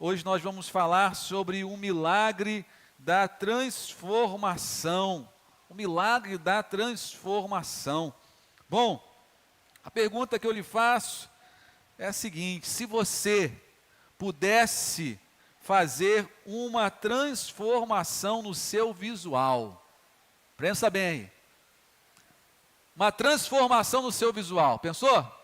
Hoje nós vamos falar sobre o milagre da transformação. O milagre da transformação. Bom, a pergunta que eu lhe faço é a seguinte: se você pudesse fazer uma transformação no seu visual, pensa bem aí, uma transformação no seu visual, pensou?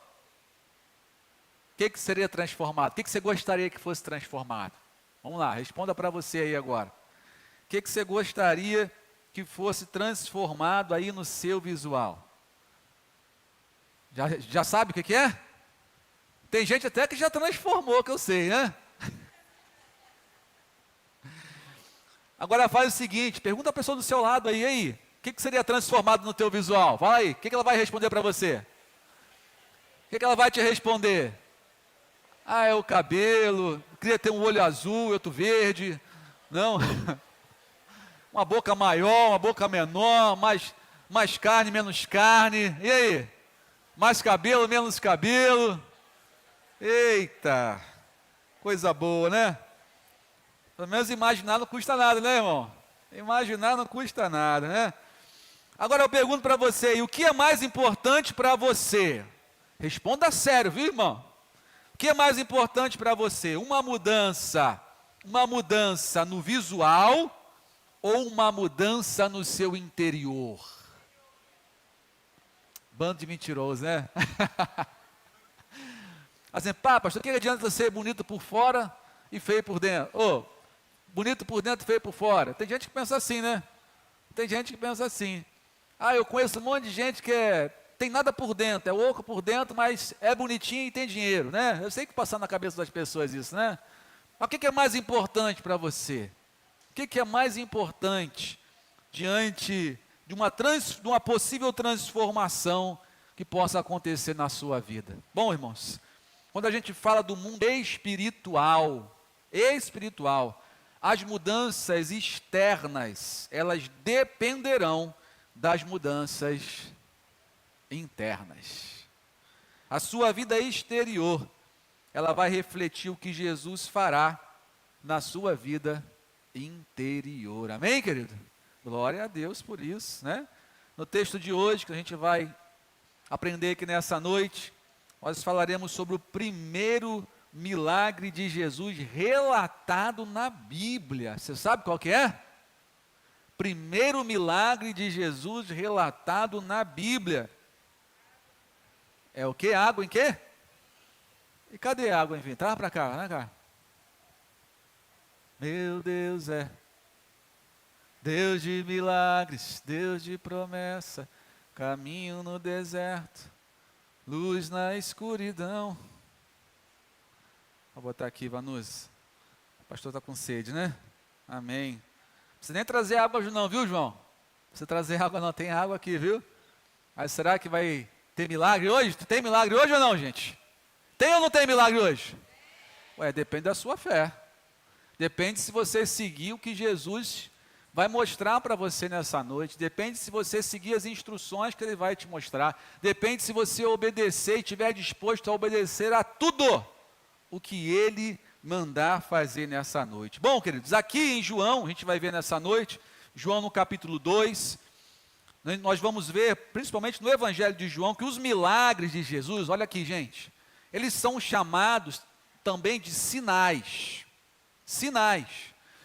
O que seria transformado? O que você gostaria que fosse transformado? Vamos lá, responda para você aí agora. O que você gostaria que fosse transformado aí no seu visual? Já sabe o que é? Tem gente até que já transformou, que eu sei, né? Agora faz o seguinte, pergunta a pessoa do seu lado aí, o que seria transformado no teu visual? Fala aí, o que ela vai responder para você? O que ela vai te responder? Ah, é o cabelo, queria ter um olho azul, outro verde, não, uma boca maior, uma boca menor, mais carne, menos carne, e aí? Mais cabelo, menos cabelo, eita, coisa boa, né? Pelo menos imaginar não custa nada, né, irmão? Imaginar não custa nada, né? Agora eu pergunto para você, o que é mais importante para você? Responda sério, viu, irmão? O que é mais importante para você? Uma mudança no visual ou uma mudança no seu interior? Bando de mentirosos, né? Assim, pastor, o que adianta ser bonito por fora e feio por dentro? Bonito por dentro e feio por fora. Tem gente que pensa assim, né? Tem gente que pensa assim. Eu conheço um monte de gente que tem nada por dentro, é oco por dentro, mas é bonitinho e tem dinheiro, né? Eu sei que passa na cabeça das pessoas isso, né? Mas o que é mais importante para você? O que é mais importante diante de uma possível transformação que possa acontecer na sua vida? Bom, irmãos, quando a gente fala do mundo espiritual, as mudanças externas, elas dependerão das mudanças internas. A sua vida exterior, ela vai refletir o que Jesus fará na sua vida interior. Amém, querido? Glória a Deus por isso, né? No texto de hoje, que a gente vai aprender aqui nessa noite, nós falaremos sobre o primeiro milagre de Jesus relatado na Bíblia. Você sabe qual que é? Primeiro milagre de Jesus relatado na Bíblia. É o que? Água em quê? E cadê a água, enfim? Traz para cá, né, cara? Meu Deus é Deus de milagres, Deus de promessa, caminho no deserto, luz na escuridão. Vou botar aqui, Vanus. O pastor está com sede, né? Amém. Não precisa nem trazer água não, viu, João? Não precisa trazer água não, tem água aqui, viu? Mas será que vai ter milagre hoje? Tem milagre hoje ou não, gente? Tem ou não tem milagre hoje? Depende da sua fé. Depende se você seguir o que Jesus vai mostrar para você nessa noite. Depende se você seguir as instruções que Ele vai te mostrar. Depende se você obedecer e estiver disposto a obedecer a tudo o que Ele mandar fazer nessa noite. Bom, queridos, aqui em João, a gente vai ver nessa noite, João no capítulo 2, nós vamos ver, principalmente no Evangelho de João, que os milagres de Jesus, olha aqui, gente, eles são chamados também de sinais. Sinais.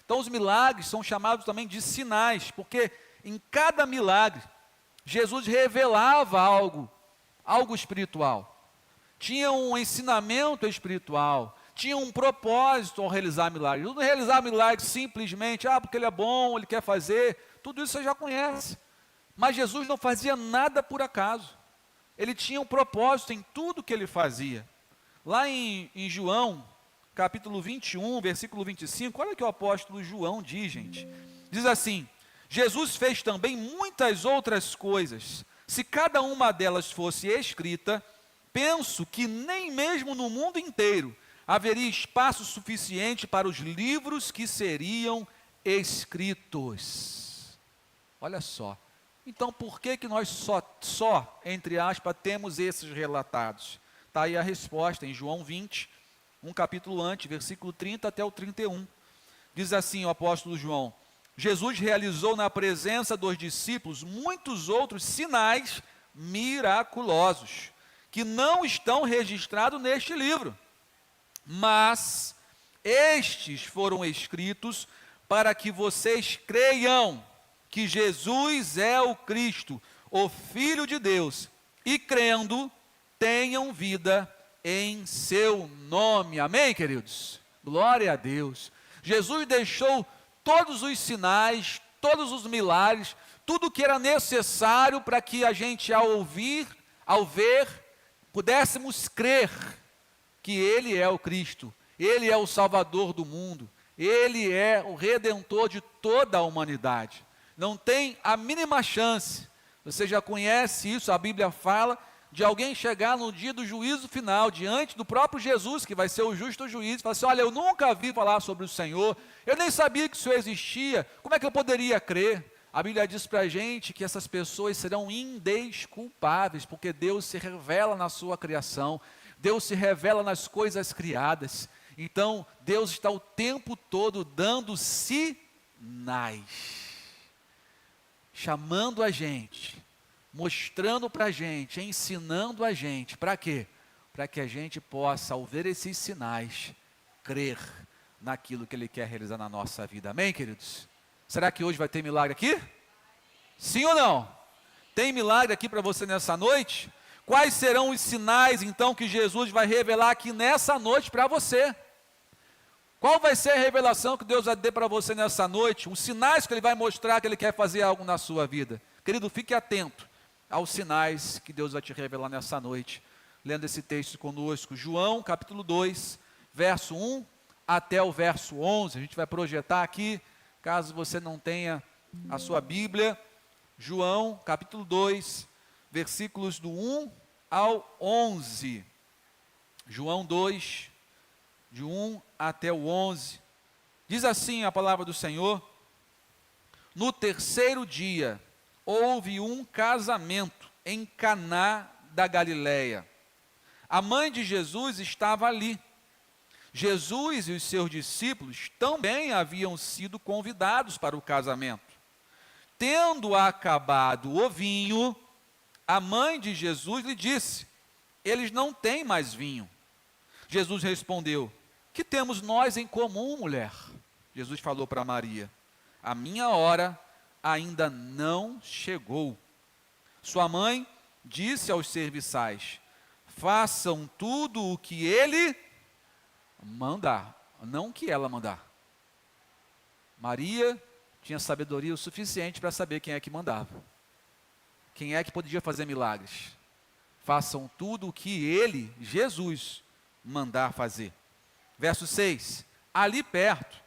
Então, os milagres são chamados também de sinais, porque em cada milagre, Jesus revelava algo espiritual. Tinha um ensinamento espiritual, tinha um propósito ao realizar milagres. Não realizar milagres simplesmente, porque Ele é bom, Ele quer fazer, tudo isso você já conhece. Mas Jesus não fazia nada por acaso. Ele tinha um propósito em tudo que Ele fazia. Lá em João, capítulo 21, versículo 25, olha o que o apóstolo João diz, gente. Diz assim: Jesus fez também muitas outras coisas. Se cada uma delas fosse escrita, penso que nem mesmo no mundo inteiro haveria espaço suficiente para os livros que seriam escritos. Olha só. Então, por que nós só, entre aspas, temos esses relatados? Está aí a resposta em João 20, um capítulo antes, versículo 30 até o 31. Diz assim o apóstolo João: Jesus realizou na presença dos discípulos muitos outros sinais miraculosos, que não estão registrados neste livro, mas estes foram escritos para que vocês creiam que Jesus é o Cristo, o Filho de Deus, e crendo, tenham vida em seu nome. Amém, queridos? Glória a Deus. Jesus deixou todos os sinais, todos os milagres, tudo que era necessário para que a gente, ao ouvir, ao ver, pudéssemos crer que Ele é o Cristo, Ele é o Salvador do mundo, Ele é o Redentor de toda a humanidade. Não tem a mínima chance, você já conhece isso, a Bíblia fala, de alguém chegar no dia do juízo final, diante do próprio Jesus, que vai ser o justo juiz, e falar assim: olha, eu nunca vi falar sobre o Senhor, eu nem sabia que o Senhor existia, como é que eu poderia crer? A Bíblia diz para a gente que essas pessoas serão indesculpáveis, porque Deus se revela na sua criação, Deus se revela nas coisas criadas. Então, Deus está o tempo todo dando sinais, chamando a gente, mostrando para a gente, ensinando a gente, para quê? Para que a gente possa, ao ver esses sinais, crer naquilo que Ele quer realizar na nossa vida. Amém, queridos? Será que hoje vai ter milagre aqui? Sim ou não? Tem milagre aqui para você nessa noite? Quais serão os sinais, então, que Jesus vai revelar aqui nessa noite para você? Qual vai ser a revelação que Deus vai dar para você nessa noite? Os sinais que Ele vai mostrar que Ele quer fazer algo na sua vida. Querido, fique atento aos sinais que Deus vai te revelar nessa noite. Lendo esse texto conosco, João capítulo 2, verso 1 até o verso 11. A gente vai projetar aqui, caso você não tenha a sua Bíblia. João capítulo 2, versículos do 1 ao 11. João 2, de 1 até o 11. Diz assim a palavra do Senhor: no terceiro dia, houve um casamento em Caná da Galileia. A mãe de Jesus estava ali. Jesus e os seus discípulos também haviam sido convidados para o casamento. Tendo acabado o vinho, a mãe de Jesus lhe disse: eles não têm mais vinho. Jesus respondeu: que temos nós em comum, mulher? Jesus falou para Maria: a minha hora ainda não chegou. Sua mãe disse aos serviçais: façam tudo o que ele mandar, não o que ela mandar. Maria tinha sabedoria o suficiente para saber quem é que mandava, quem é que podia fazer milagres. Façam tudo o que ele, Jesus, mandar fazer. Verso 6, ali perto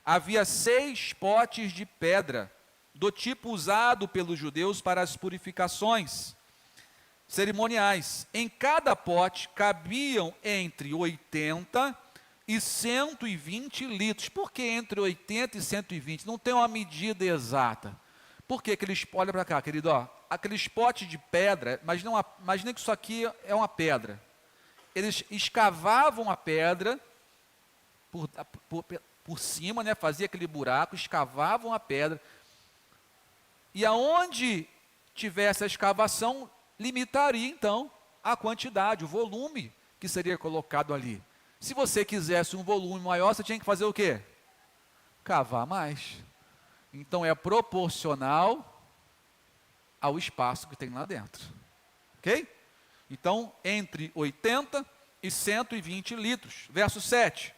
havia 6 potes de pedra, do tipo usado pelos judeus para as purificações cerimoniais. Em cada pote cabiam entre 80 e 120 litros. Por que entre 80 e 120? Não tem uma medida exata. Por que aqueles, olha para cá, querido, ó, aqueles potes de pedra, imagina que isso aqui é uma pedra. Eles escavavam a pedra por cima, né, fazia aquele buraco, escavavam a pedra, e aonde tivesse a escavação, limitaria então a quantidade, o volume que seria colocado ali. Se você quisesse um volume maior, você tinha que fazer o quê? Cavar mais. Então é proporcional ao espaço que tem lá dentro. Ok? Então, entre 80 e 120 litros. Verso 7.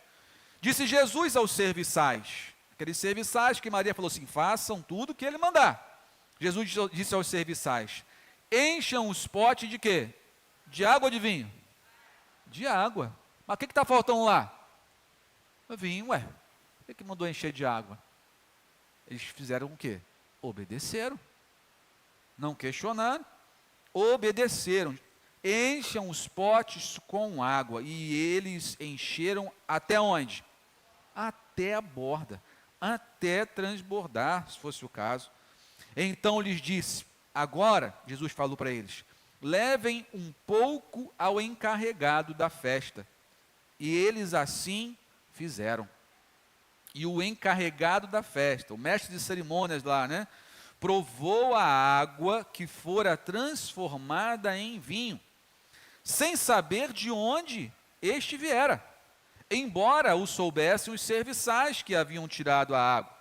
Disse Jesus aos serviçais, aqueles serviçais que Maria falou assim: façam tudo o que ele mandar. Jesus disse aos serviçais: encham os potes de quê? De água ou de vinho? De água. Mas o que está faltando lá? Vinho, ué. Por que mandou encher de água? Eles fizeram o quê? Obedeceram. Não questionaram. Obedeceram. Encham os potes com água. E eles encheram até onde? Até a borda. Até transbordar, se fosse o caso. Então lhes disse: agora, Jesus falou para eles: levem um pouco ao encarregado da festa E eles assim fizeram. E o encarregado da festa, o mestre de cerimônias lá, né, provou a água que fora transformada em vinho, sem saber de onde este viera, embora o soubessem os serviçais que haviam tirado a água.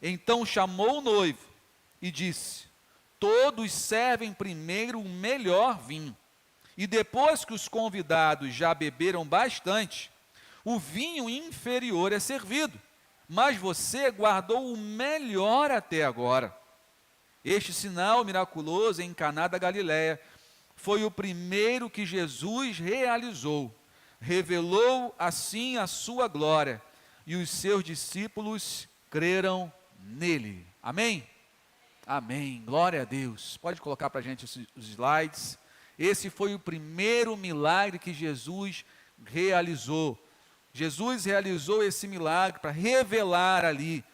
Então chamou o noivo e disse: todos servem primeiro o melhor vinho, e depois que os convidados já beberam bastante, o vinho inferior é servido, mas você guardou o melhor até agora. Este sinal miraculoso em Caná da Galileia foi o primeiro que Jesus realizou. Revelou assim a sua glória, e os seus discípulos creram nele. Amém? Amém. Glória a Deus. Pode colocar para a gente os slides. Esse foi o primeiro milagre que Jesus realizou. Jesus realizou esse milagre para revelar ali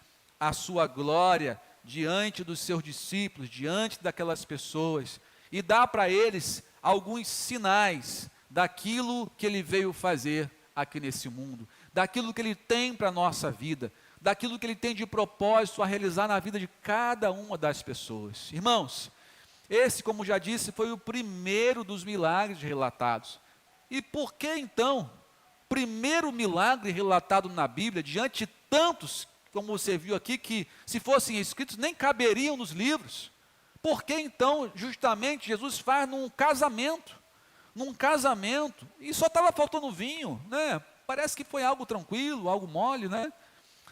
a sua glória diante dos seus discípulos, diante daquelas pessoas, e dar para eles alguns sinais daquilo que ele veio fazer aqui nesse mundo, daquilo que ele tem para a nossa vida, daquilo que ele tem de propósito a realizar na vida de cada uma das pessoas. Irmãos, esse, como já disse, foi o primeiro dos milagres relatados. E por que então, primeiro milagre relatado na Bíblia, diante de tantos, como você viu aqui, que se fossem escritos nem caberiam nos livros? Por que então, justamente, Jesus faz num casamento, e só estava faltando vinho, né? Parece que foi algo tranquilo, algo mole, né?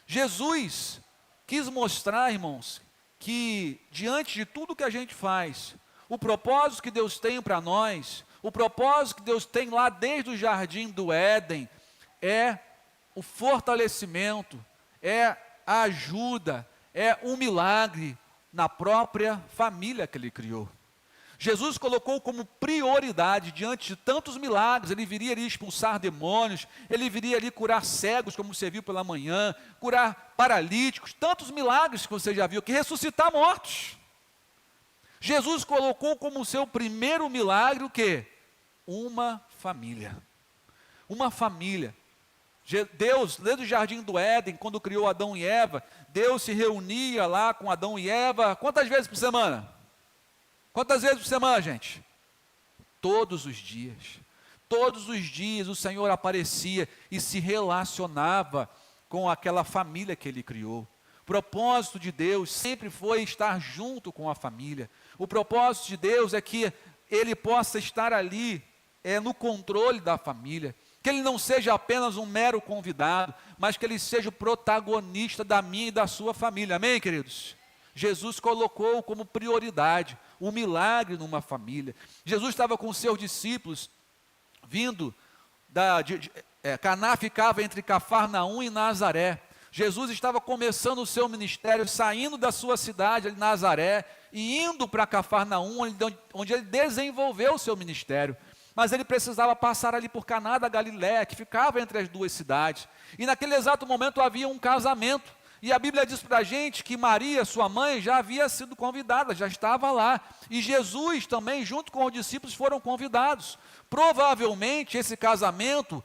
Jesus quis mostrar, irmãos, que diante de tudo que a gente faz, o propósito que Deus tem para nós, o propósito que Deus tem lá desde o jardim do Éden, é o fortalecimento, é a ajuda, é um milagre na própria família que ele criou. Jesus colocou como prioridade, diante de tantos milagres, ele viria ali expulsar demônios, ele viria ali curar cegos, como você viu pela manhã, curar paralíticos, tantos milagres que você já viu, que ressuscitar mortos. Jesus colocou como seu primeiro milagre o quê? Uma família. Uma família. Deus, desde o jardim do Éden, quando criou Adão e Eva, Deus se reunia lá com Adão e Eva, quantas vezes por semana? Quantas vezes por semana, gente? Todos os dias. Todos os dias o Senhor aparecia e se relacionava com aquela família que ele criou. O propósito de Deus sempre foi estar junto com a família. O propósito de Deus é que ele possa estar ali, no controle da família. Que ele não seja apenas um mero convidado, mas que ele seja o protagonista da minha e da sua família. Amém, queridos? Jesus colocou como prioridade o milagre numa família. Jesus estava com seus discípulos, vindo, Caná ficava entre Cafarnaum e Nazaré. Jesus estava começando o seu ministério, saindo da sua cidade, ali, Nazaré, e indo para Cafarnaum, onde ele desenvolveu o seu ministério. Mas ele precisava passar ali por Caná da Galileia, que ficava entre as duas cidades. E naquele exato momento havia um casamento. E a Bíblia diz para a gente que Maria, sua mãe, já havia sido convidada, já estava lá. E Jesus também, junto com os discípulos, foram convidados. Provavelmente esse casamento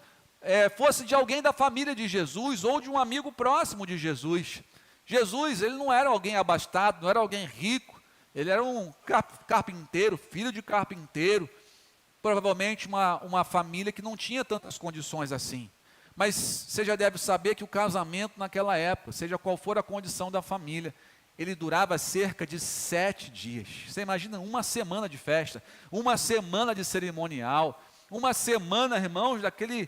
fosse de alguém da família de Jesus ou de um amigo próximo de Jesus. Jesus, ele não era alguém abastado, não era alguém rico. Ele era um carpinteiro, filho de carpinteiro. Provavelmente uma família que não tinha tantas condições assim. Mas você já deve saber que o casamento naquela época, seja qual for a condição da família, ele durava cerca de 7 dias. Você imagina uma semana de festa, uma semana de cerimonial, uma semana, irmãos, daquele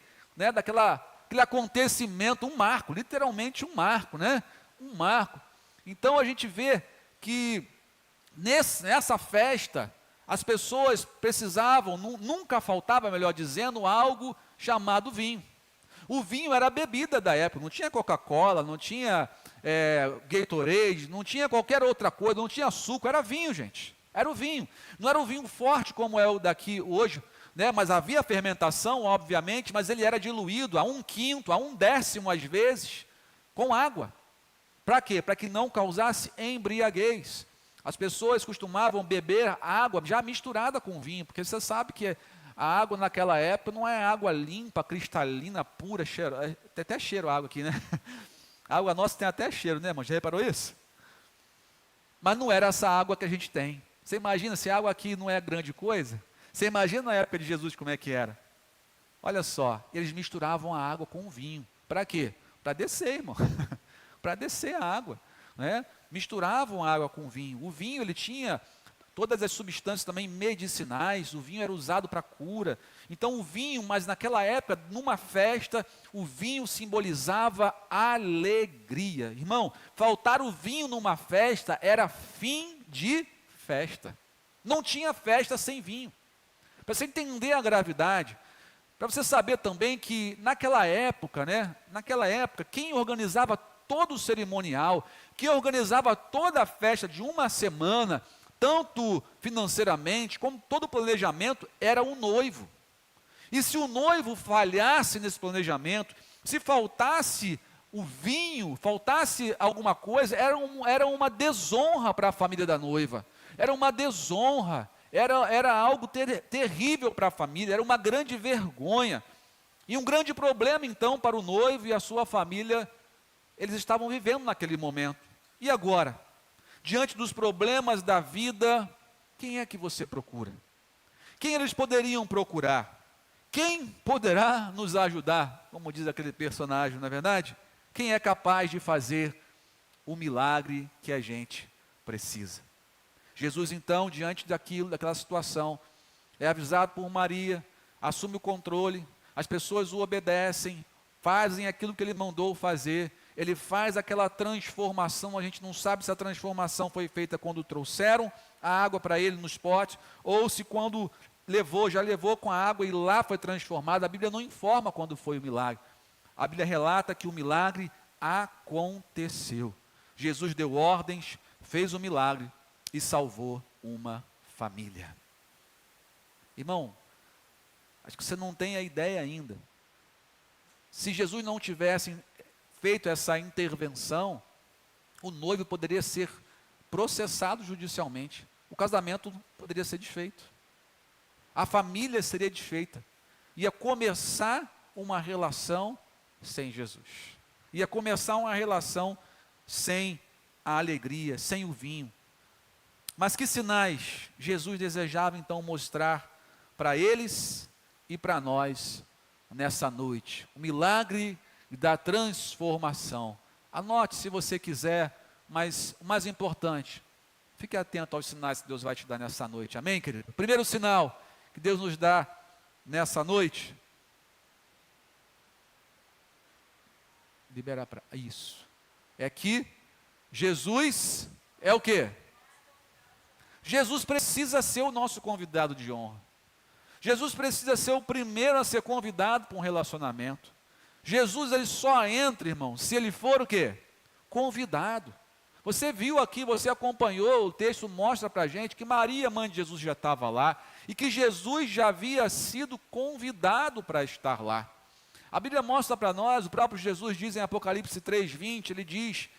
acontecimento, um marco, literalmente um marco, né? Um marco. Então a gente vê que nessa festa, as pessoas precisavam, nunca faltava, melhor dizendo, algo chamado vinho. O vinho era a bebida da época, não tinha Coca-Cola, não tinha Gatorade, não tinha qualquer outra coisa, não tinha açúcar, era vinho, gente. Era o vinho. Não era um vinho forte como é o daqui hoje, né? Mas havia fermentação, obviamente, mas ele era diluído a 1/5, a 1/10 às vezes, com água. Para quê? Para que não causasse embriaguez. As pessoas costumavam beber água já misturada com vinho, porque você sabe que A água naquela época não é água limpa, cristalina, pura, cheiro. Tem até cheiro a água aqui, né? A água nossa tem até cheiro, né, irmão? Já reparou isso? Mas não era essa água que a gente tem. Você imagina, se a água aqui não é grande coisa, você imagina na época de Jesus como é que era? Olha só, eles misturavam a água com o vinho. Para quê? Para descer, irmão. Para descer a água, né? Misturavam a água com o vinho. O vinho, ele tinha todas as substâncias também medicinais, o vinho era usado para cura. Então o vinho, mas naquela época, numa festa, o vinho simbolizava alegria. Irmão, faltar o vinho numa festa era fim de festa. Não tinha festa sem vinho. Para você entender a gravidade, para você saber também que naquela época, né? Naquela época, quem organizava todo o cerimonial, quem organizava toda a festa de uma semana, tanto financeiramente como todo o planejamento, era o noivo. E se o noivo falhasse nesse planejamento, se faltasse o vinho, faltasse alguma coisa, era uma desonra para a família da noiva, era uma desonra, era algo terrível para a família, era uma grande vergonha, e um grande problema então para o noivo e a sua família, eles estavam vivendo naquele momento. E agora? Diante dos problemas da vida, quem é que você procura? Quem eles poderiam procurar? Quem poderá nos ajudar? Como diz aquele personagem, não é verdade? Quem é capaz de fazer o milagre que a gente precisa? Jesus então, diante daquela situação, é avisado por Maria, assume o controle, as pessoas o obedecem, fazem aquilo que ele mandou fazer, ele faz aquela transformação. A gente não sabe se a transformação foi feita quando trouxeram a água para ele nos potes, ou se quando já levou com a água e lá foi transformado. A Bíblia não informa quando foi o milagre. A Bíblia relata que o milagre aconteceu. Jesus deu ordens, fez o milagre e salvou uma família. Irmão, acho que você não tem a ideia ainda. Se Jesus não tivesse feito essa intervenção, o noivo poderia ser processado judicialmente, o casamento poderia ser desfeito, a família seria desfeita, ia começar uma relação sem Jesus, ia começar uma relação sem a alegria, sem o vinho. Mas que sinais Jesus desejava então mostrar para eles e para nós nessa noite? O milagre da transformação. Anote se você quiser, mas o mais importante, fique atento aos sinais que Deus vai te dar nessa noite. Amém, querido? O primeiro sinal que Deus nos dá nessa noite, liberar para isso, é que Jesus é o quê? Jesus precisa ser o nosso convidado de honra. Jesus precisa ser o primeiro a ser convidado para um relacionamento. Jesus, ele só entra, irmão, se ele for o quê? Convidado. Você viu aqui, você acompanhou, o texto mostra para a gente que Maria, mãe de Jesus, já estava lá, e que Jesus já havia sido convidado para estar lá. A Bíblia mostra para nós, o próprio Jesus diz em Apocalipse 3:20, ele diz: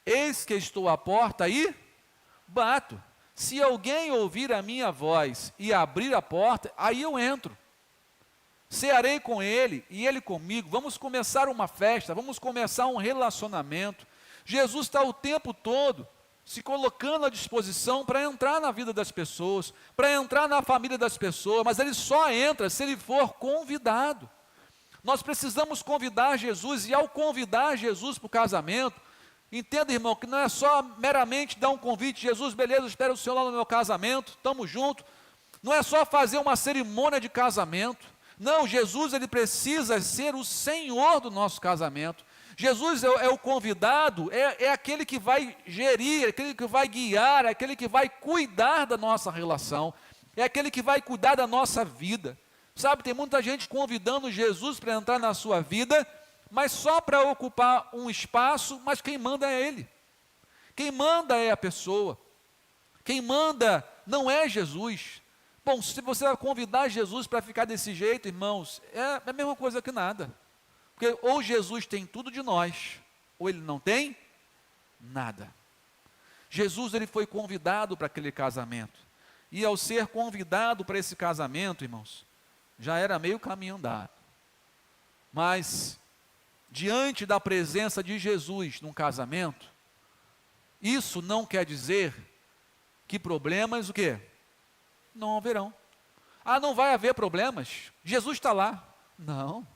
eis que estou à porta e bato. Se alguém ouvir a minha voz e abrir a porta, aí eu entro. Cearei com ele e ele comigo, vamos começar uma festa, vamos começar um relacionamento. Jesus está o tempo todo se colocando à disposição para entrar na vida das pessoas, para entrar na família das pessoas, mas ele só entra se ele for convidado. Nós precisamos convidar Jesus, e ao convidar Jesus para o casamento, entenda, irmão, que não é só meramente dar um convite: Jesus, beleza, espero o Senhor lá no meu casamento, estamos juntos. Não é só fazer uma cerimônia de casamento. Não, Jesus, ele precisa ser o Senhor do nosso casamento. Jesus é o convidado, é aquele que vai gerir, é aquele que vai guiar, é aquele que vai cuidar da nossa relação, é aquele que vai cuidar da nossa vida. Sabe, tem muita gente convidando Jesus para entrar na sua vida, mas só para ocupar um espaço, mas quem manda é Ele. Quem manda é a pessoa. Quem manda não é Jesus. Bom, se você vai convidar Jesus para ficar desse jeito, irmãos, é a mesma coisa que nada. Porque ou Jesus tem tudo de nós, ou Ele não tem nada. Jesus, ele foi convidado para aquele casamento. E ao ser convidado para esse casamento, irmãos, já era meio caminho andado. Mas, diante da presença de Jesus num casamento, isso não quer dizer que problemas, o quê? Não haverão. Ah, não vai haver problemas? Jesus está lá. Não.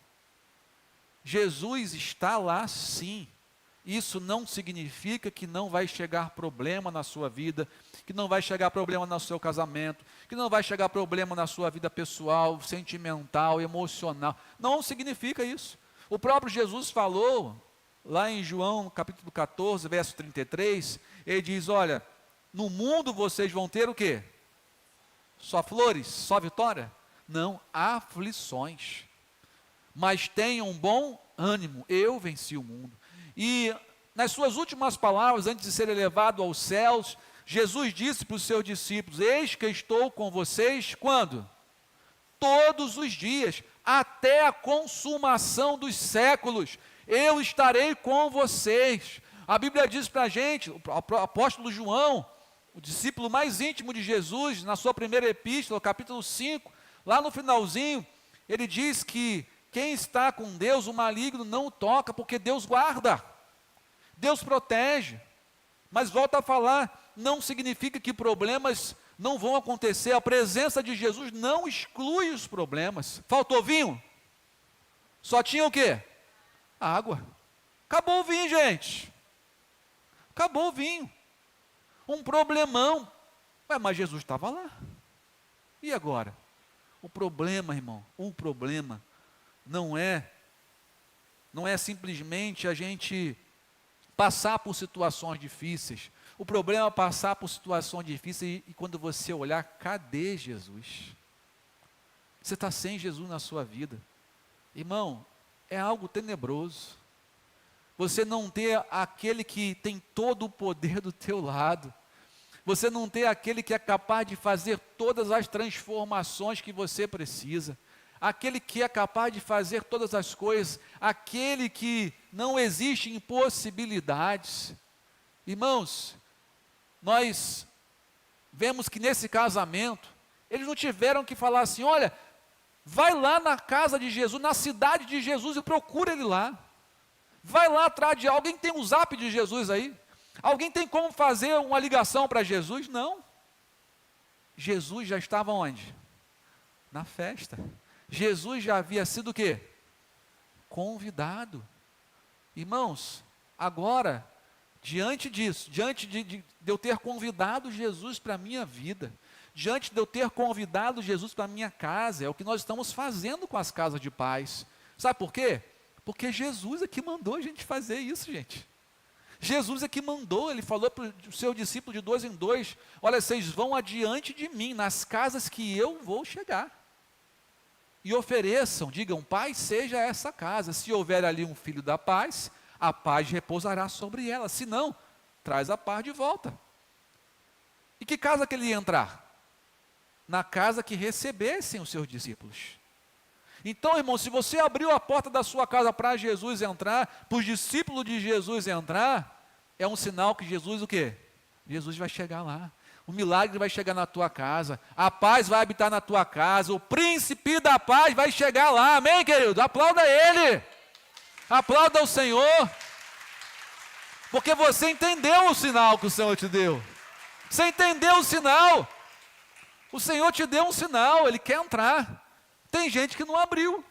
Jesus está lá sim. Isso não significa que não vai chegar problema na sua vida, que não vai chegar problema no seu casamento, que não vai chegar problema na sua vida pessoal, sentimental, emocional. Não significa isso. O próprio Jesus falou, lá em João capítulo 14, verso 33, ele diz, olha, no mundo vocês vão ter o quê? Só flores? Só vitória? Não, aflições. Mas tenham um bom ânimo, eu venci o mundo. E nas suas últimas palavras, antes de ser elevado aos céus, Jesus disse para os seus discípulos, eis que estou com vocês, quando? Todos os dias, até a consumação dos séculos, eu estarei com vocês. A Bíblia diz para a gente, o apóstolo João, o discípulo mais íntimo de Jesus, na sua primeira epístola, capítulo 5, lá no finalzinho, ele diz que quem está com Deus, o maligno não o toca, porque Deus guarda, Deus protege. Mas volta a falar, não significa que problemas não vão acontecer, a presença de Jesus não exclui os problemas. Faltou vinho? Só tinha o quê? Água. Acabou o vinho, gente. Acabou o vinho. Um problemão. Mas Jesus estava lá. E agora? O problema, irmão, o problema não é simplesmente a gente passar por situações difíceis. O problema é passar por situações difíceis e quando você olhar, cadê Jesus? Você está sem Jesus na sua vida. Irmão, é algo tenebroso. Você não ter aquele que tem todo o poder do teu lado. Você não ter aquele que é capaz de fazer todas as transformações que você precisa. Aquele que é capaz de fazer todas as coisas, aquele que não existe impossibilidades. Irmãos, nós vemos que nesse casamento, eles não tiveram que falar assim, olha, vai lá na casa de Jesus, na cidade de Jesus e procura ele lá. Vai lá atrás de alguém, tem um zap de Jesus aí? Alguém tem como fazer uma ligação para Jesus? Não. Jesus já estava onde? Na festa. Jesus já havia sido o quê? Convidado. Irmãos, agora, diante disso, diante de eu ter convidado Jesus para a minha vida, diante de eu ter convidado Jesus para a minha casa, é o que nós estamos fazendo com as casas de paz. Sabe por quê? Porque Jesus é que mandou a gente fazer isso, gente. Jesus é que mandou, ele falou para o seu discípulo de 2 em 2, olha, vocês vão adiante de mim, nas casas que eu vou chegar. E ofereçam, digam, Pai, seja essa casa. Se houver ali um filho da paz, a paz repousará sobre ela. Se não, traz a paz de volta. E que casa que ele ia entrar? Na casa que recebessem os seus discípulos. Então, irmão, se você abriu a porta da sua casa para Jesus entrar, para os discípulos de Jesus entrar, é um sinal que Jesus o quê? Jesus vai chegar lá. O milagre vai chegar na tua casa, a paz vai habitar na tua casa, o príncipe da paz vai chegar lá, amém, querido? Aplauda ele, aplauda o Senhor, porque você entendeu o sinal que o Senhor te deu, você entendeu o sinal, o Senhor te deu um sinal, Ele quer entrar. Tem gente que não abriu,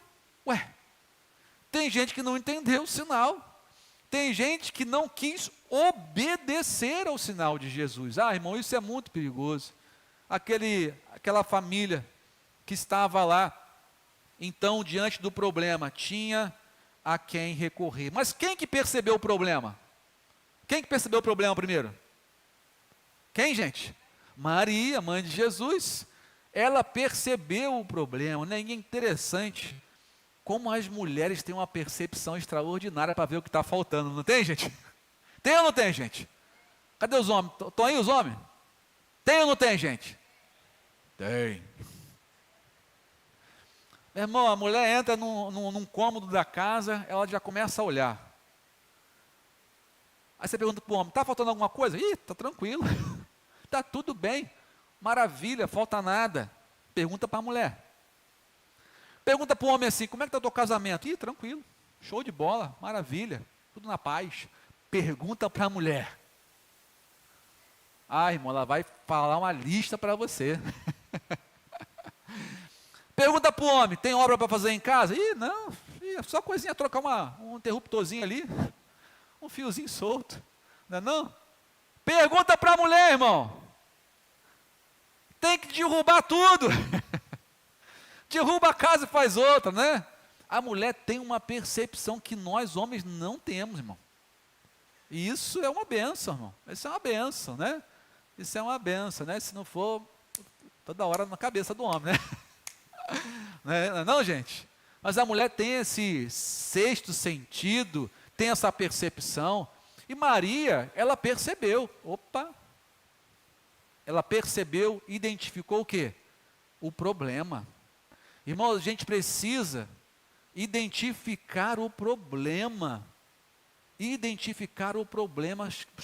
tem gente que não entendeu o sinal, tem gente que não quis obedecer ao sinal de Jesus. Irmão, isso é muito perigoso. Aquela família que estava lá, então, diante do problema, tinha a quem recorrer. Mas quem que percebeu o problema? Quem que percebeu o problema primeiro? Quem, gente? Maria, mãe de Jesus. Ela percebeu o problema, né? E é interessante como as mulheres têm uma percepção extraordinária para ver o que está faltando, não tem, gente? Tem ou não tem, gente? Cadê os homens? Estão aí os homens? Tem ou não tem, gente? Tem. Meu irmão, a mulher entra num cômodo da casa, ela já começa a olhar. Aí você pergunta para o homem, está faltando alguma coisa? Ih, está tranquilo, está tudo bem, maravilha, falta nada. Pergunta para a mulher. Pergunta para o homem assim, como é que está o teu casamento? Ih, tranquilo, show de bola, maravilha, tudo na paz. Pergunta para a mulher. Ah, irmão, ela vai falar uma lista para você. Pergunta para o homem, tem obra para fazer em casa? Ih, não, é só coisinha, trocar um interruptorzinho ali, um fiozinho solto, não é não? Pergunta para a mulher, irmão. Tem que derrubar tudo. Derruba a casa e faz outra, né? A mulher tem uma percepção que nós homens não temos, irmão. E isso é uma benção, irmão. Isso é uma benção, né? Isso é uma benção, né? Se não for, toda hora na cabeça do homem, né? Não, gente? Mas a mulher tem esse sexto sentido, tem essa percepção. E Maria, ela percebeu. Opa! Ela percebeu, identificou o quê? O problema. Irmãos, a gente precisa identificar o problema. Identificar os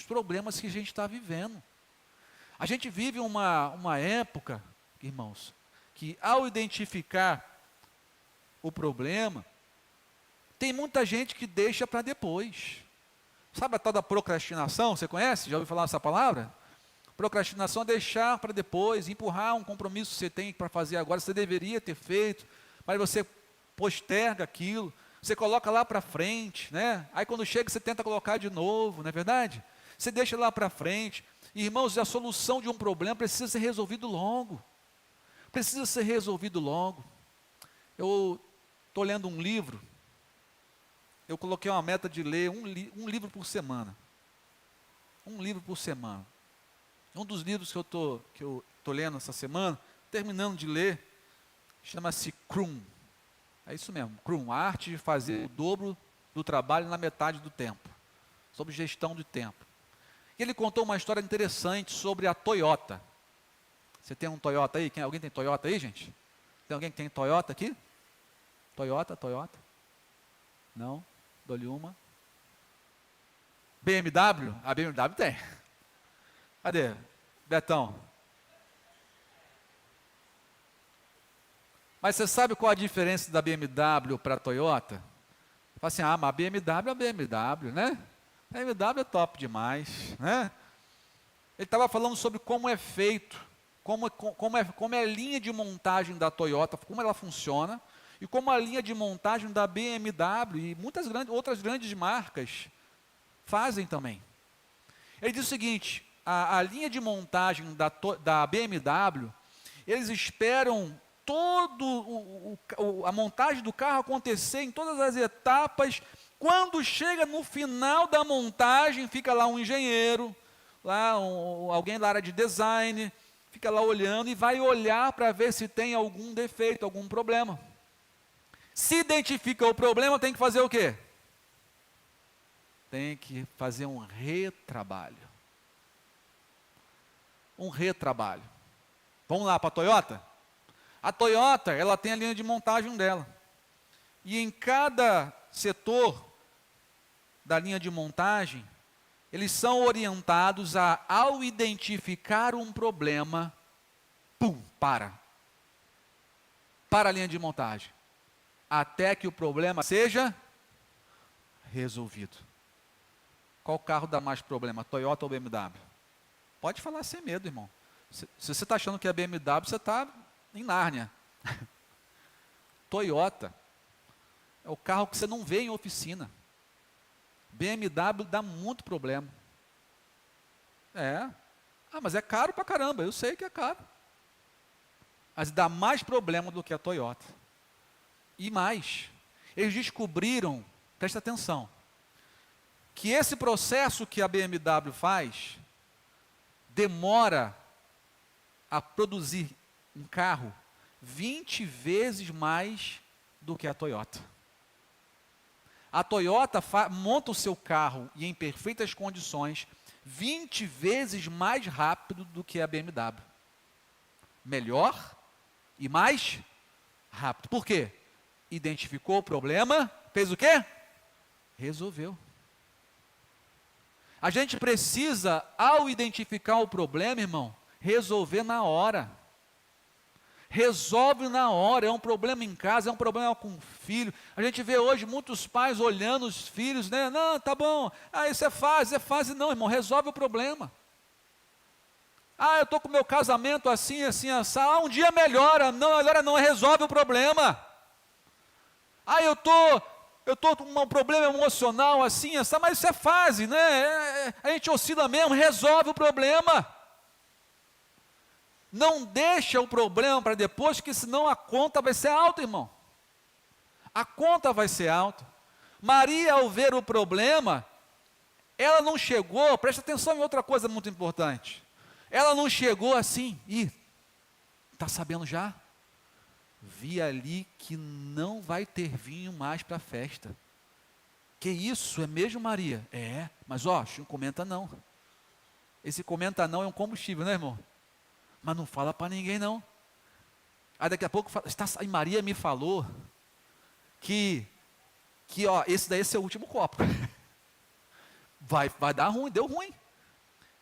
problemas que a gente está vivendo. A gente vive uma época, irmãos, que ao identificar o problema, tem muita gente que deixa para depois. Sabe a tal da procrastinação? Você conhece? Já ouviu falar essa palavra? Procrastinação é deixar para depois, empurrar um compromisso que você tem para fazer agora, você deveria ter feito, mas você posterga aquilo, você coloca lá para frente, né? Aí quando chega você tenta colocar de novo, não é verdade? Você deixa lá para frente. E, irmãos, a solução de um problema precisa ser resolvido logo. Precisa ser resolvido logo. Eu estou lendo um livro, eu coloquei uma meta de ler um livro por semana. Um livro por semana. Um dos livros que eu estou lendo essa semana, terminando de ler, chama-se Krum. É isso mesmo, Krum, a arte de fazer o dobro do trabalho na metade do tempo. Sobre gestão de tempo. Ele contou uma história interessante sobre a Toyota. Você tem um Toyota aí? Alguém tem Toyota aí, gente? Tem alguém que tem Toyota aqui? Toyota? Não? Dou-lhe uma. BMW? A BMW tem. Cadê? Betão. Mas você sabe qual a diferença da BMW para a Toyota? Fala assim, mas a BMW é a BMW, né? A BMW é top demais, né? Ele estava falando sobre como é feito, como é a linha de montagem da Toyota, como ela funciona, e como a linha de montagem da BMW e muitas outras grandes marcas fazem também. Ele diz o seguinte, a linha de montagem da BMW, eles esperam a montagem do carro acontecer em todas as etapas. Quando chega no final da montagem, fica lá um engenheiro, alguém da área de design, fica lá olhando e vai olhar para ver se tem algum defeito, algum problema. Se identifica o problema, tem que fazer o quê? Tem que fazer um retrabalho. Um retrabalho. Vamos lá para a Toyota? A Toyota, ela tem a linha de montagem dela. E em cada setor da linha de montagem, eles são orientados ao identificar um problema, para a linha de montagem, até que o problema seja resolvido. Qual carro dá mais problema, Toyota ou BMW? Pode falar sem medo, irmão. Se você está achando que é BMW, você está em Nárnia. Toyota é o carro que você não vê em oficina. BMW dá muito problema. Mas é caro pra caramba, eu sei que é caro. Mas dá mais problema do que a Toyota. E mais, eles descobriram, presta atenção, que esse processo que a BMW faz, demora a produzir um carro 20 vezes mais do que a Toyota. A Toyota monta o seu carro e em perfeitas condições 20 vezes mais rápido do que a BMW. Melhor e mais rápido. Por quê? Identificou o problema, fez o quê? Resolveu. A gente precisa, ao identificar o problema, irmão, resolver na hora. resolve na hora. É um problema em casa, é um problema com o filho. A gente vê hoje muitos pais olhando os filhos, né? Não, tá bom, isso é fase. Não, irmão, resolve o problema. Eu estou com o meu casamento assim, assim. Um dia melhora. Não, melhora não, resolve o problema. Eu estou com um problema emocional assim, mas isso é fase, né? A gente oscila mesmo, resolve o problema. Não deixa o problema para depois, que senão a conta vai ser alta, irmão. A conta vai ser alta. Maria, ao ver o problema, ela não chegou, presta atenção em outra coisa muito importante. Ela não chegou assim, está sabendo já? Vi ali que não vai ter vinho mais para a festa. Que isso, é mesmo, Maria? Mas não comenta não. Esse comenta não é um combustível, né, irmão? Mas não fala para ninguém não. Daqui a pouco, Maria me falou que esse daí é seu último copo. Vai dar ruim, deu ruim.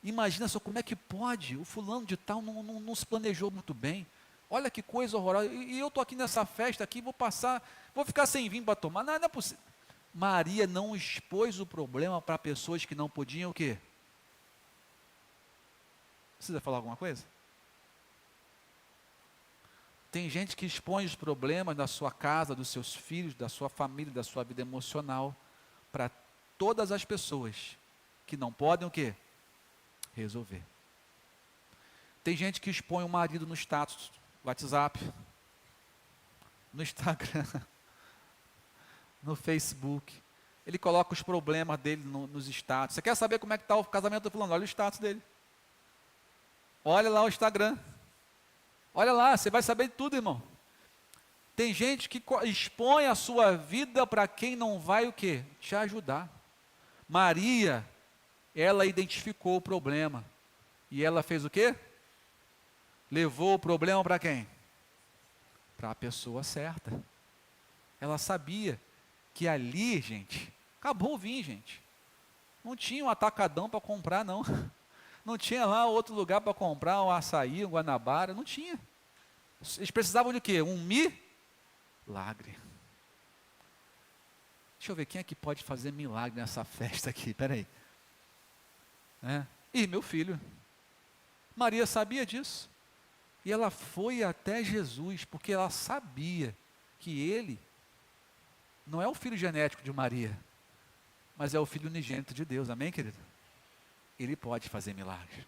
Imagina só como é que pode, o fulano de tal não se planejou muito bem. Olha que coisa horrorosa, e eu estou aqui nessa festa aqui, vou ficar sem vinho para tomar, não é possível. Maria não expôs o problema para pessoas que não podiam o quê? Precisa falar alguma coisa? Tem gente que expõe os problemas da sua casa, dos seus filhos, da sua família, da sua vida emocional, para todas as pessoas que não podem o quê? Resolver. Tem gente que expõe o marido no status, WhatsApp, no Instagram, no Facebook. Ele coloca os problemas dele nos status. Você quer saber como é que está o casamento do fulano? Olha o status dele. Olha lá o Instagram. Olha lá, você vai saber de tudo, irmão. Tem gente que expõe a sua vida para quem não vai o quê? Te ajudar. Maria, ela identificou o problema. E ela fez o quê? Levou o problema para quem? Para a pessoa certa. Ela sabia que ali, gente, acabou o vinho, gente. Não tinha um atacadão para comprar, não. Não tinha lá outro lugar para comprar um açaí, um Guanabara, não tinha. Eles precisavam de quê? Um milagre. Deixa eu ver, quem é que pode fazer milagre nessa festa aqui? Espera aí. Meu filho. Maria sabia disso. E ela foi até Jesus, porque ela sabia que ele não é o filho genético de Maria, mas é o filho unigênito de Deus. Amém, querido? Ele pode fazer milagre.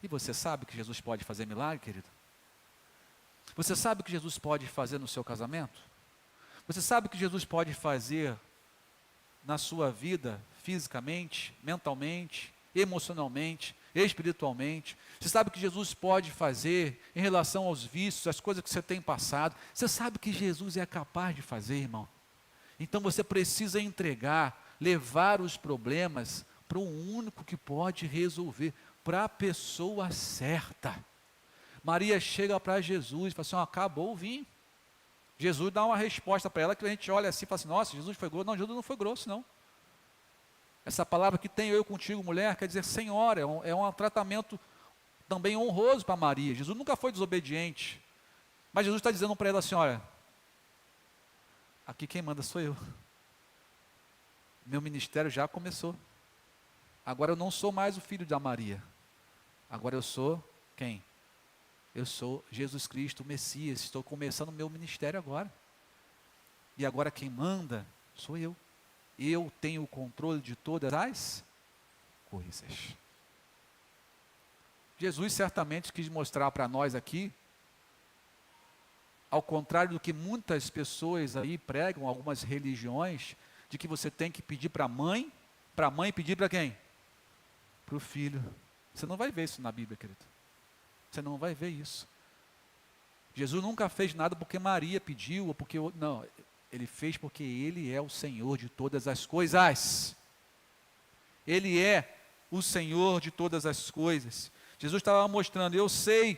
E você sabe que Jesus pode fazer milagre, querido? Você sabe que Jesus pode fazer no seu casamento? Você sabe que Jesus pode fazer na sua vida, fisicamente, mentalmente, emocionalmente, espiritualmente? Você sabe que Jesus pode fazer em relação aos vícios, as coisas que você tem passado? Você sabe que Jesus é capaz de fazer, irmão? Então você precisa entregar, levar os problemas para o único que pode resolver, para a pessoa certa. Maria chega para Jesus e fala assim: acabou o vinho. Jesus dá uma resposta para ela que a gente olha assim e fala assim: nossa, Jesus foi grosso. Não, Jesus não foi grosso, não. Essa palavra que tenho eu contigo, mulher, quer dizer senhora, é um tratamento também honroso para Maria. Jesus nunca foi desobediente. Mas Jesus está dizendo para ela assim: olha, aqui quem manda sou eu. Meu ministério já começou. Agora eu não sou mais o filho da Maria. Agora eu sou quem? Eu sou Jesus Cristo, o Messias. Estou começando o meu ministério agora. E agora quem manda sou eu. Eu tenho o controle de todas as coisas. Jesus certamente quis mostrar para nós aqui, ao contrário do que muitas pessoas aí pregam, algumas religiões, de que você tem que pedir para a mãe pedir para quem? Para o filho. Você não vai ver isso na Bíblia, querido. Você não vai ver isso. Jesus nunca fez nada porque Maria pediu, ou porque... Não, ele fez porque ele é o Senhor de todas as coisas. Ele é o Senhor de todas as coisas. Jesus estava mostrando: eu sei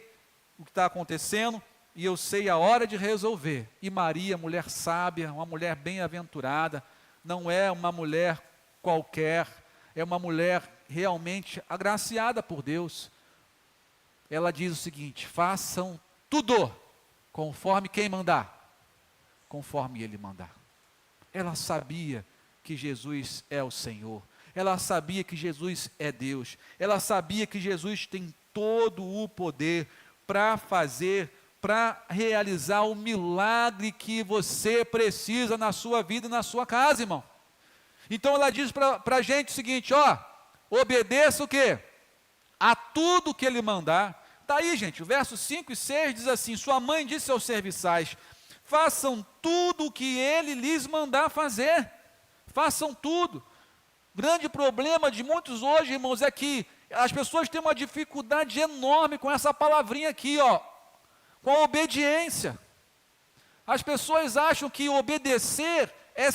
o que está acontecendo, e eu sei a hora de resolver. E Maria, mulher sábia, uma mulher bem-aventurada, não é uma mulher qualquer, é uma mulher realmente agraciada por Deus. Ela diz o seguinte: façam tudo, conforme quem mandar? Conforme ele mandar. Ela sabia que Jesus é o Senhor. Ela sabia que Jesus é Deus. Ela sabia que Jesus tem todo o poder para fazer, para realizar o milagre que você precisa na sua vida e na sua casa, irmão. Então ela diz para a gente o seguinte, ó, obedeça o quê? A tudo que ele mandar. Está aí, gente, o verso 5 e 6 diz assim, sua mãe disse aos serviçais, façam tudo o que ele lhes mandar fazer. Façam tudo. Grande problema de muitos hoje, irmãos, é que as pessoas têm uma dificuldade enorme com essa palavrinha aqui, ó, com a obediência. As pessoas acham que obedecer é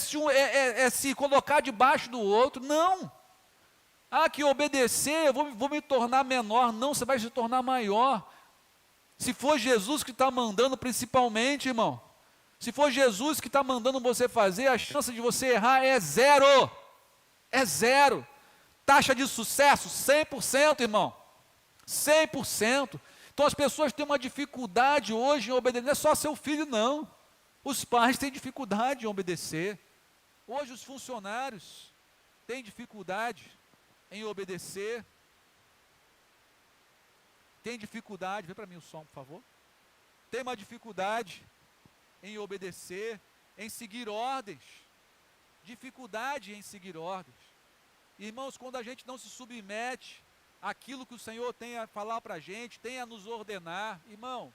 se colocar debaixo do outro. Não. Que obedecer, eu vou me tornar menor. Não, você vai se tornar maior. Se for Jesus que está mandando principalmente, irmão, se for Jesus que está mandando você fazer, a chance de você errar é zero. É zero. Taxa de sucesso, 100%, irmão. 100%. Então as pessoas têm uma dificuldade hoje em obedecer. Não é só seu filho, não. Os pais têm dificuldade em obedecer. Hoje os funcionários têm dificuldade em obedecer. Tem dificuldade, vê para mim o som, por favor. Tem uma dificuldade em obedecer, em seguir ordens. Dificuldade em seguir ordens. Irmãos, quando a gente não se submete àquilo que o Senhor tem a falar para a gente, tem a nos ordenar, irmão,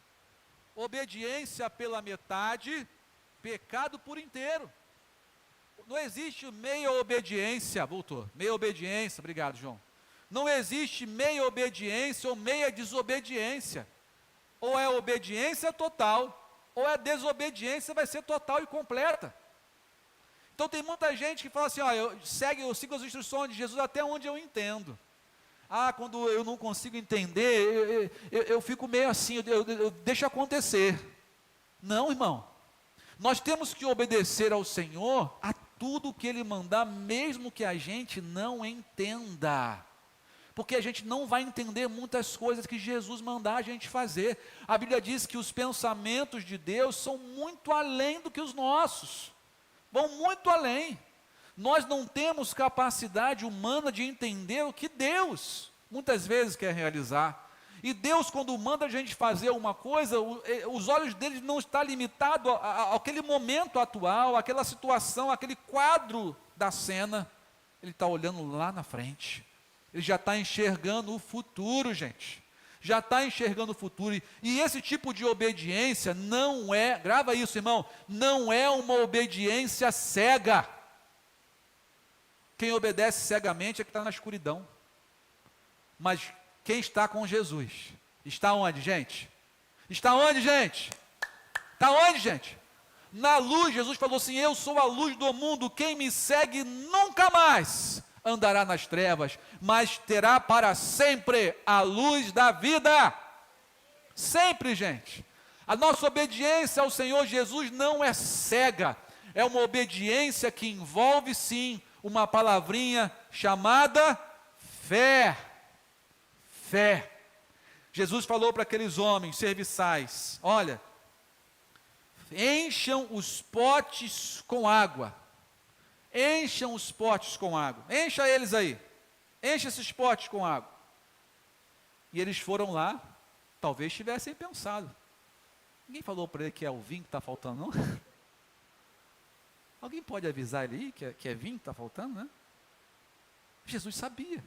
obediência pela metade, pecado por inteiro. Não existe meia obediência, voltou, meia obediência, obrigado, João. Não existe meia obediência ou meia desobediência. Ou é obediência total, ou é desobediência, vai ser total e completa. Então tem muita gente que fala assim, ó, eu sigo as instruções de Jesus até onde eu entendo. Quando eu não consigo entender, eu fico meio assim, eu deixo acontecer. Não, irmão. Nós temos que obedecer ao Senhor a tudo que Ele mandar, mesmo que a gente não entenda. Porque a gente não vai entender muitas coisas que Jesus mandar a gente fazer. A Bíblia diz que os pensamentos de Deus são muito além do que os nossos. Vão muito além. Nós não temos capacidade humana de entender o que Deus muitas vezes quer realizar. E Deus, quando manda a gente fazer uma coisa, os olhos dele não estão limitados àquele momento atual, àquela situação, àquele quadro da cena. Ele está olhando lá na frente. Ele já está enxergando o futuro, gente. Já está enxergando o futuro. E esse tipo de obediência não é, grava isso, irmão, não é uma obediência cega. Quem obedece cegamente é que está na escuridão. Mas quem está com Jesus, está onde, gente? Está onde, gente? Está onde, gente? Na luz. Jesus falou assim, eu sou a luz do mundo, quem me segue nunca mais andará nas trevas, mas terá para sempre a luz da vida. Sempre, gente. A nossa obediência ao Senhor Jesus não é cega, é uma obediência que envolve sim uma palavrinha chamada fé. Fé. Jesus falou para aqueles homens serviçais, olha, encham os potes com água. Encham os potes com água. Encha eles aí. Encha esses potes com água. E eles foram lá, talvez tivessem pensado. Ninguém falou para ele que é o vinho que está faltando, não? Alguém pode avisar ele aí que é vinho que está faltando, né? Jesus sabia.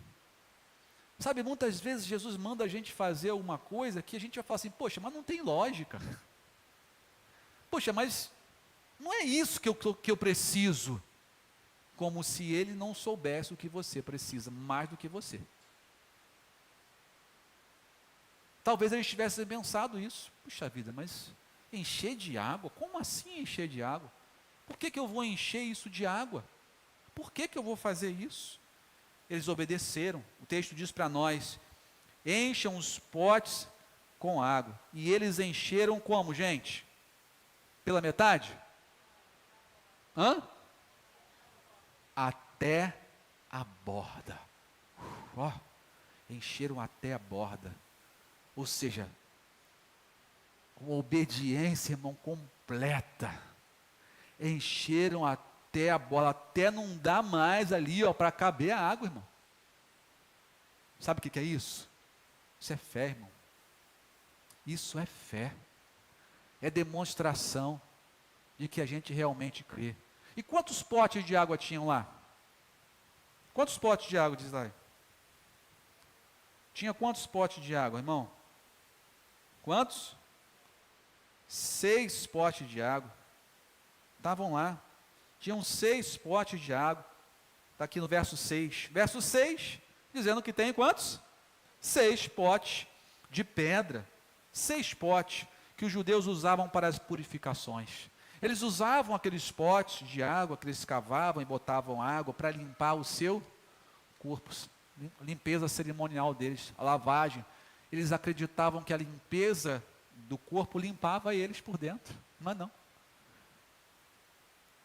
Sabe, muitas vezes Jesus manda a gente fazer uma coisa que a gente vai falar assim, poxa, mas não tem lógica. Poxa, mas não é isso que eu preciso. Como se ele não soubesse o que você precisa, mais do que você. Talvez ele tivesse pensado isso. Puxa vida, mas encher de água? Como assim encher de água? Por que eu vou encher isso de água? Por que eu vou fazer isso? Eles obedeceram. O texto diz para nós, encham os potes com água. E eles encheram como, gente? Pela metade? Até a borda. Encheram até a borda. Ou seja, com obediência, irmão, completa, encheram até a bola, até não dá mais ali, ó, para caber a água, irmão. Sabe o que é isso? Isso é fé, irmão. Isso é fé. É demonstração de que a gente realmente crê. E quantos potes de água tinham lá? Quantos potes de água, diz lá? Tinha quantos potes de água, irmão? Quantos? 6 potes de água. Estavam lá. Tinham 6 potes de água. Está aqui no verso 6. Verso 6, dizendo que tem quantos? 6 potes de pedra. 6 potes que os judeus usavam para as purificações. Eles usavam aqueles potes de água que eles cavavam e botavam água para limpar o seu corpo, limpeza cerimonial deles, a lavagem. Eles acreditavam que a limpeza do corpo limpava eles por dentro, mas não.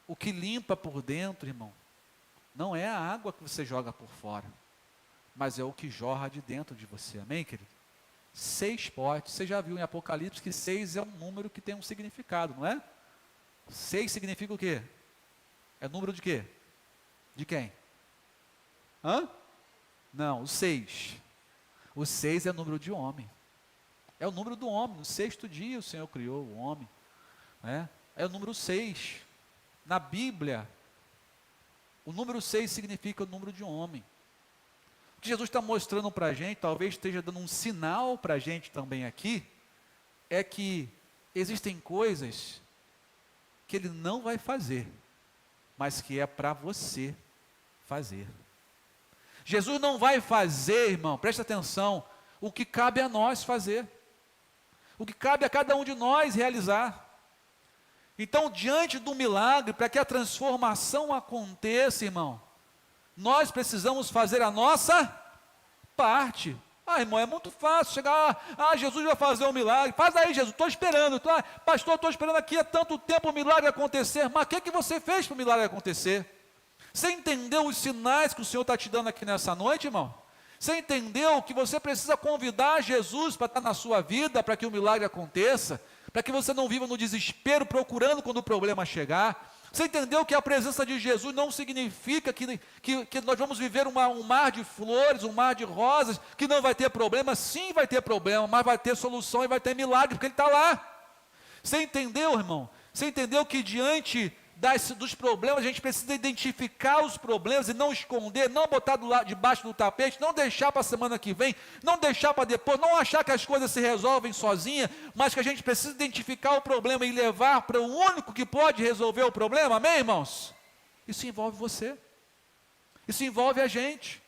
O que limpa por dentro, irmão, não é a água que você joga por fora, mas é o que jorra de dentro de você, amém, querido? 6 potes, você já viu em Apocalipse que 6 é um número que tem um significado, não é? 6 significa o quê? É número de quê? De quem? Hã? Não, o 6. O 6 é número de homem. É o número do homem. No 6º dia o Senhor criou o homem. É o número 6. Na Bíblia, o número 6 significa o número de homem. O que Jesus está mostrando para a gente, talvez esteja dando um sinal para a gente também aqui, é que existem coisas que Ele não vai fazer, mas que é para você fazer. Jesus não vai fazer, irmão, presta atenção, o que cabe a nós fazer, o que cabe a cada um de nós realizar. Então, diante do milagre, para que a transformação aconteça, irmão, nós precisamos fazer a nossa parte. Irmão, é muito fácil chegar, Jesus vai fazer um milagre, faz aí, Jesus, estou esperando, pastor, estou esperando aqui há tanto tempo o milagre acontecer, mas o que você fez para o milagre acontecer? Você entendeu os sinais que o Senhor está te dando aqui nessa noite, irmão? Você entendeu que você precisa convidar Jesus para estar na sua vida, para que o milagre aconteça, para que você não viva no desespero, procurando quando o problema chegar? Você entendeu que a presença de Jesus não significa que nós vamos viver um mar de flores, um mar de rosas, que não vai ter problema? Sim, vai ter problema, mas vai ter solução e vai ter milagre, porque Ele está lá. Você entendeu, irmão? Você entendeu que diante dos problemas, a gente precisa identificar os problemas e não esconder, não botar debaixo do tapete, não deixar para a semana que vem, não deixar para depois, não achar que as coisas se resolvem sozinha, mas que a gente precisa identificar o problema e levar para o único que pode resolver o problema, amém, irmãos? Isso envolve você, isso envolve a gente.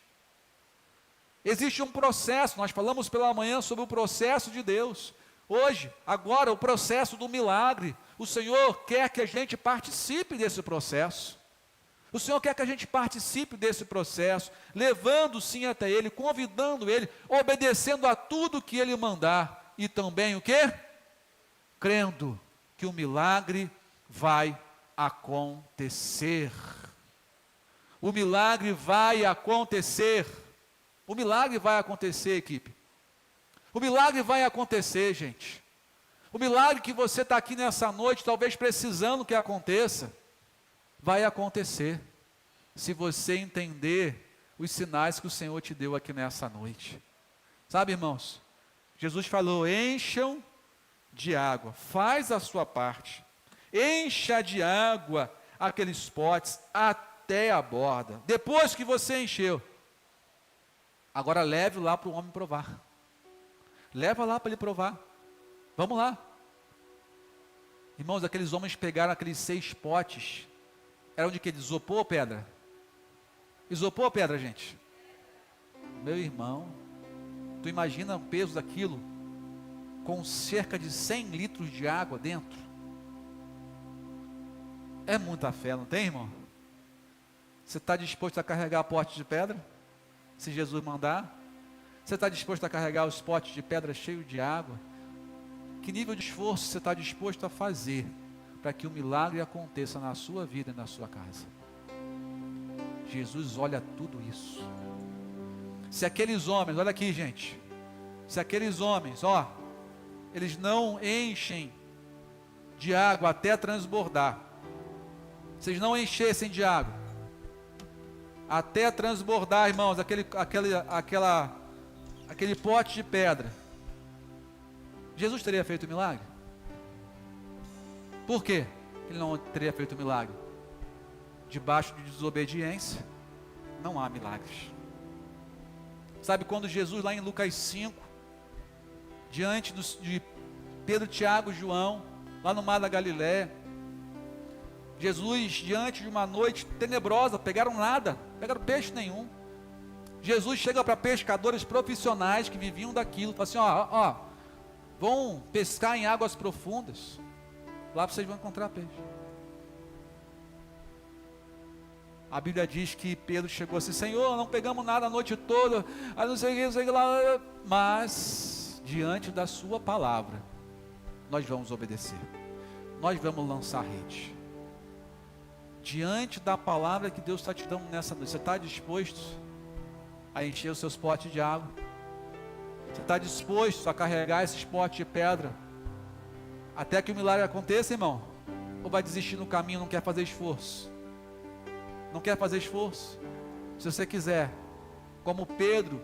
Existe um processo, nós falamos pela manhã sobre o processo de Deus. Hoje, agora, o processo do milagre. O Senhor quer que a gente participe desse processo. O Senhor quer que a gente participe desse processo, levando sim até Ele, convidando Ele, obedecendo a tudo que Ele mandar. E também o quê? Crendo que o milagre vai acontecer. O milagre vai acontecer. O milagre vai acontecer, equipe. O milagre vai acontecer, gente. O milagre que você está aqui nessa noite, talvez precisando que aconteça, vai acontecer, se você entender os sinais que o Senhor te deu aqui nessa noite. Sabe, irmãos, Jesus falou, encham de água, faz a sua parte, encha de água aqueles potes até a borda. Depois que você encheu, agora leve lá para o homem provar. Leva lá para ele provar. Vamos lá. Irmãos, aqueles homens pegaram aqueles 6 potes. Eram de que? De isopor ou pedra? Isopor ou pedra, gente? Meu irmão, tu imagina o peso daquilo com cerca de 100 litros de água dentro? É muita fé, não tem, irmão? Você está disposto a carregar potes de pedra? Se Jesus mandar? Você está disposto a carregar os potes de pedra cheios de água? Que nível de esforço você está disposto a fazer para que o milagre aconteça na sua vida e na sua casa? Jesus olha tudo isso. Se aqueles homens, olha aqui, gente, se aqueles homens, eles não enchem de água até transbordar. Se eles não enchessem de água até transbordar, irmãos, aquele pote de pedra, Jesus teria feito o milagre? Por quê ele não teria feito o milagre? Debaixo de desobediência não há milagres. Sabe quando Jesus, lá em Lucas 5, diante de Pedro, Tiago e João, lá no mar da Galiléia, Jesus, diante de uma noite tenebrosa, pegaram nada, pegaram peixe nenhum. Jesus chega para pescadores profissionais que viviam daquilo, fala assim: vão pescar em águas profundas, lá vocês vão encontrar peixe. A Bíblia diz que Pedro chegou assim: Senhor, não pegamos nada a noite toda, não sei o que lá, mas diante da sua palavra, nós vamos obedecer, nós vamos lançar rede. Diante da palavra que Deus está te dando nessa noite, você está disposto a encher os seus potes de água? Você está disposto a carregar esses potes de pedra até que o milagre aconteça, irmão? Ou vai desistir no caminho, não quer fazer esforço? Não quer fazer esforço? Se você quiser, como Pedro,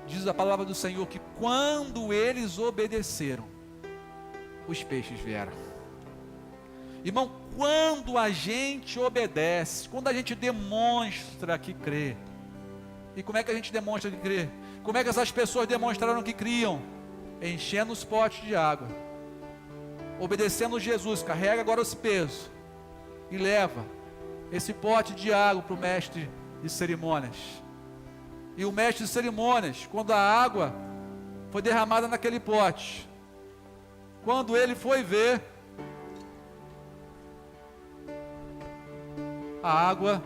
diz a palavra do Senhor, que quando eles obedeceram, os peixes vieram. Irmão, quando a gente obedece, quando a gente demonstra que crê, e como é que a gente demonstra que crê? Como é que essas pessoas demonstraram que criam? Enchendo os potes de água, obedecendo Jesus. Carrega agora esse peso e leva esse pote de água para o mestre de cerimônias. E o mestre de cerimônias, quando a água foi derramada naquele pote, quando ele foi ver, a água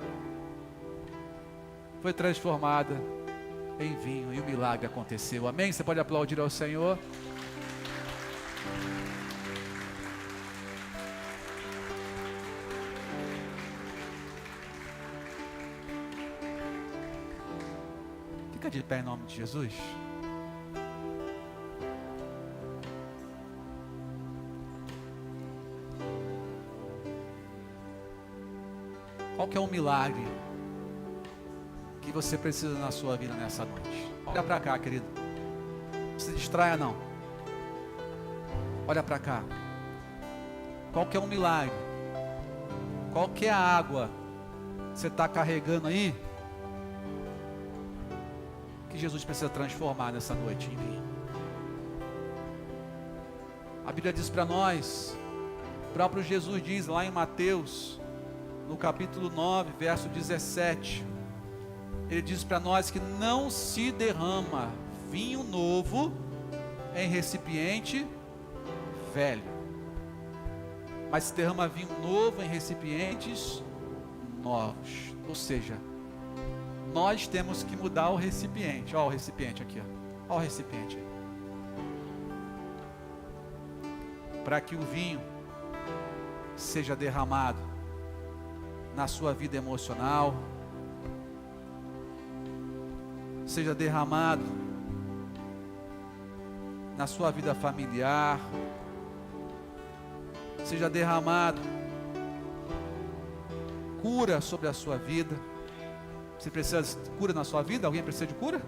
foi transformada em vinho e o milagre aconteceu. Amém? Você pode aplaudir ao Senhor. Fica de pé em nome de Jesus. Qual que é o milagre que você precisa na sua vida nessa noite? Olha para cá, querido. Não se distraia não. Olha para cá. Qual que é o milagre? Qual que é a água que você está carregando aí, que Jesus precisa transformar nessa noite em vinho? A Bíblia diz para nós, o próprio Jesus diz lá em Mateus, no capítulo 9, verso 17, ele diz para nós que não se derrama vinho novo em recipiente velho, mas se derrama vinho novo em recipientes novos. Ou seja, nós temos que mudar o recipiente. Olha o recipiente aqui, olha o recipiente aí, para que o vinho seja derramado na sua vida emocional, seja derramado na sua vida familiar, seja derramado cura sobre a sua vida. Você precisa de cura na sua vida? Alguém precisa de cura?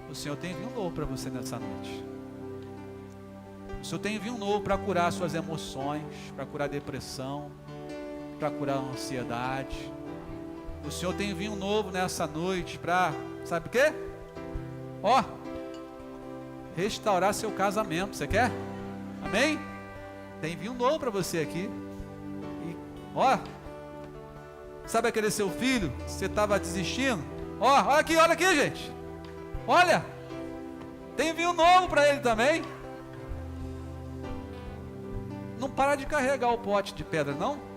O Senhor tem vinho novo para você nessa noite. O Senhor tem vinho novo para curar suas emoções, para curar a depressão, para curar a ansiedade. O Senhor tem vinho novo nessa noite para, sabe o quê? Restaurar seu casamento. Você quer? Amém? Tem vinho novo para você aqui. E, sabe aquele seu filho, você estava desistindo? Olha aqui, gente. Olha, tem vinho novo para ele também. Não para de carregar o pote de pedra, não.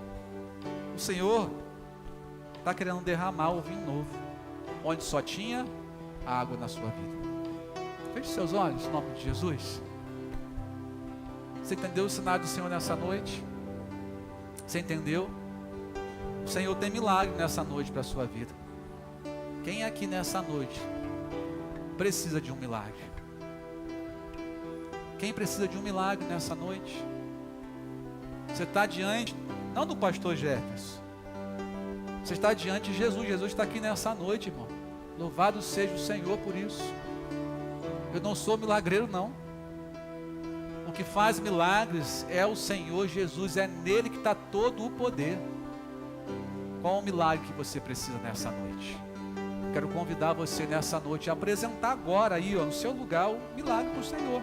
O Senhor está querendo derramar o vinho novo, onde só tinha água na sua vida. Feche seus olhos, em nome de Jesus. Você entendeu o sinal do Senhor nessa noite? Você entendeu? O Senhor tem milagre nessa noite para a sua vida. Quem aqui nessa noite precisa de um milagre? Quem precisa de um milagre nessa noite? Você está diante, não do pastor Jefferson, você está diante de Jesus. Jesus está aqui nessa noite, irmão. Louvado seja o Senhor por isso. Eu não sou milagreiro, não. O que faz milagres é o Senhor Jesus, é nele que está todo o poder. Qual é o milagre que você precisa nessa noite? Quero convidar você nessa noite a apresentar agora aí, ó, no seu lugar, o milagre para o Senhor.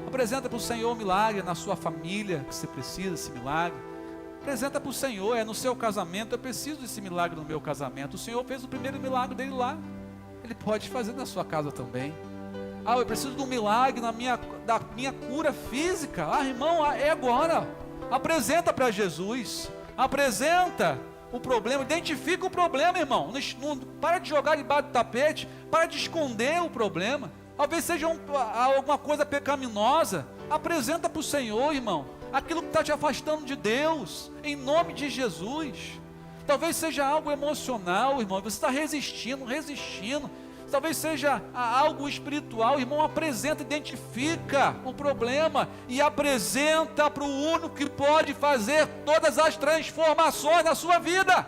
Apresenta para o Senhor o milagre na sua família, que você precisa desse milagre. Apresenta para o Senhor, é no seu casamento, eu preciso desse milagre no meu casamento. O Senhor fez o primeiro milagre dele lá, Ele pode fazer na sua casa também. Ah, eu preciso de um milagre da minha cura física. Ah, irmão, é agora. Apresenta para Jesus. Apresenta o problema, identifica o problema, irmão. Não para de jogar debaixo do tapete, para de esconder o problema. Talvez seja alguma coisa pecaminosa. Apresenta para o Senhor, irmão, aquilo que está te afastando de Deus, em nome de Jesus. Talvez seja algo emocional, irmão, você está resistindo. Talvez seja algo espiritual, irmão. Apresenta, identifica o problema e apresenta para o único que pode fazer todas as transformações na sua vida.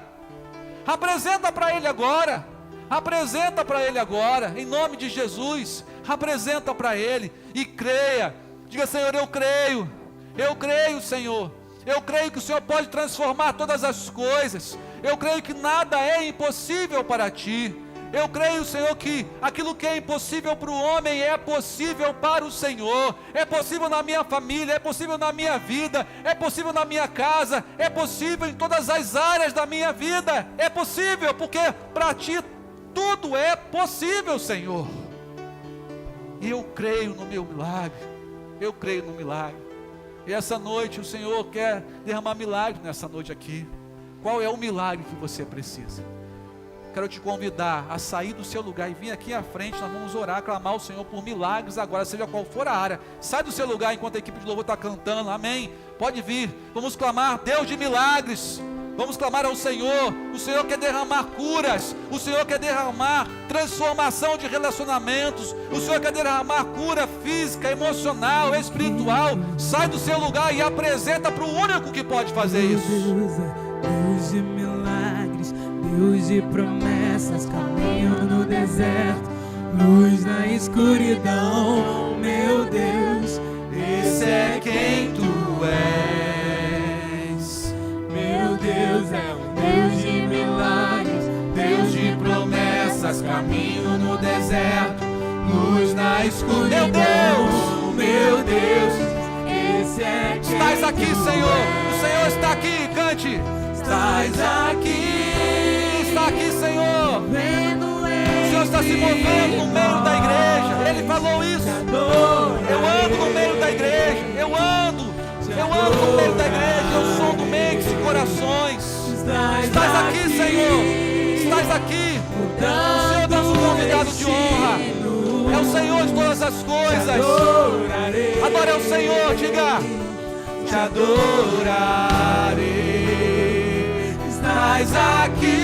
Apresenta para Ele agora. Apresenta para Ele agora, em nome de Jesus. Apresenta para Ele e creia. Diga: Senhor, eu creio, Senhor. Eu creio que o Senhor pode transformar todas as coisas. Eu creio que nada é impossível para Ti. Eu creio, Senhor, que aquilo que é impossível para o homem é possível para o Senhor. É possível na minha família, é possível na minha vida, é possível na minha casa, é possível em todas as áreas da minha vida. É possível, porque para Ti tudo é possível, Senhor. E eu creio no meu milagre. Eu creio no milagre. E essa noite o Senhor quer derramar milagre nessa noite aqui. Qual é o milagre que você precisa? Quero te convidar a sair do seu lugar e vir aqui à frente. Nós vamos orar, clamar ao Senhor por milagres agora, seja qual for a área. Sai do seu lugar enquanto a equipe de louvor está cantando, amém? Pode vir, vamos clamar, Deus de milagres. Vamos clamar ao Senhor. O Senhor quer derramar curas. O Senhor quer derramar transformação de relacionamentos. O Senhor quer derramar cura física, emocional, espiritual. Sai do seu lugar e apresenta para o único que pode fazer isso. Deus de milagres, Deus de promessas, caminho no deserto, luz na escuridão. Meu Deus, esse é quem Tu és. meu Deus é um Deus de milagres, Deus de promessas, caminho no deserto, luz na escuridão. meu Deus, esse é quem Estás aqui, Tu Senhor. és. O Senhor está aqui, cante. Estás aqui, Está aqui, Senhor. vendo O Senhor está se movendo no meio da igreja. Ele falou isso. Eu ando no meio da igreja. Eu ando no meio da igreja. Eu sou do meio de corações. Estás aqui, Senhor. Estás aqui. O Senhor é nosso convidado de honra. É o Senhor de todas as coisas. Adore ao Senhor, diga: te adorarei. Estás aqui,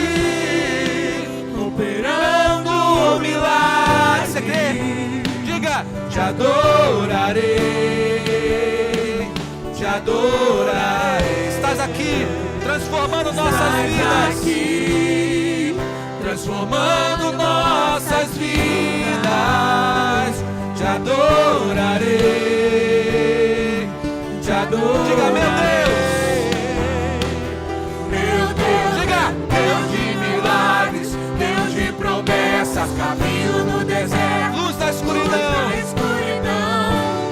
operando o milagre. Você crê? Diga: te adorarei, te adorarei. Estás aqui, transformando nossas vidas. aqui, Transformando nossas vidas. Te adorarei, te adorarei. Diga: meu Deus. Deus de milagres, Deus de promessas, caminho no deserto, luz na escuridão.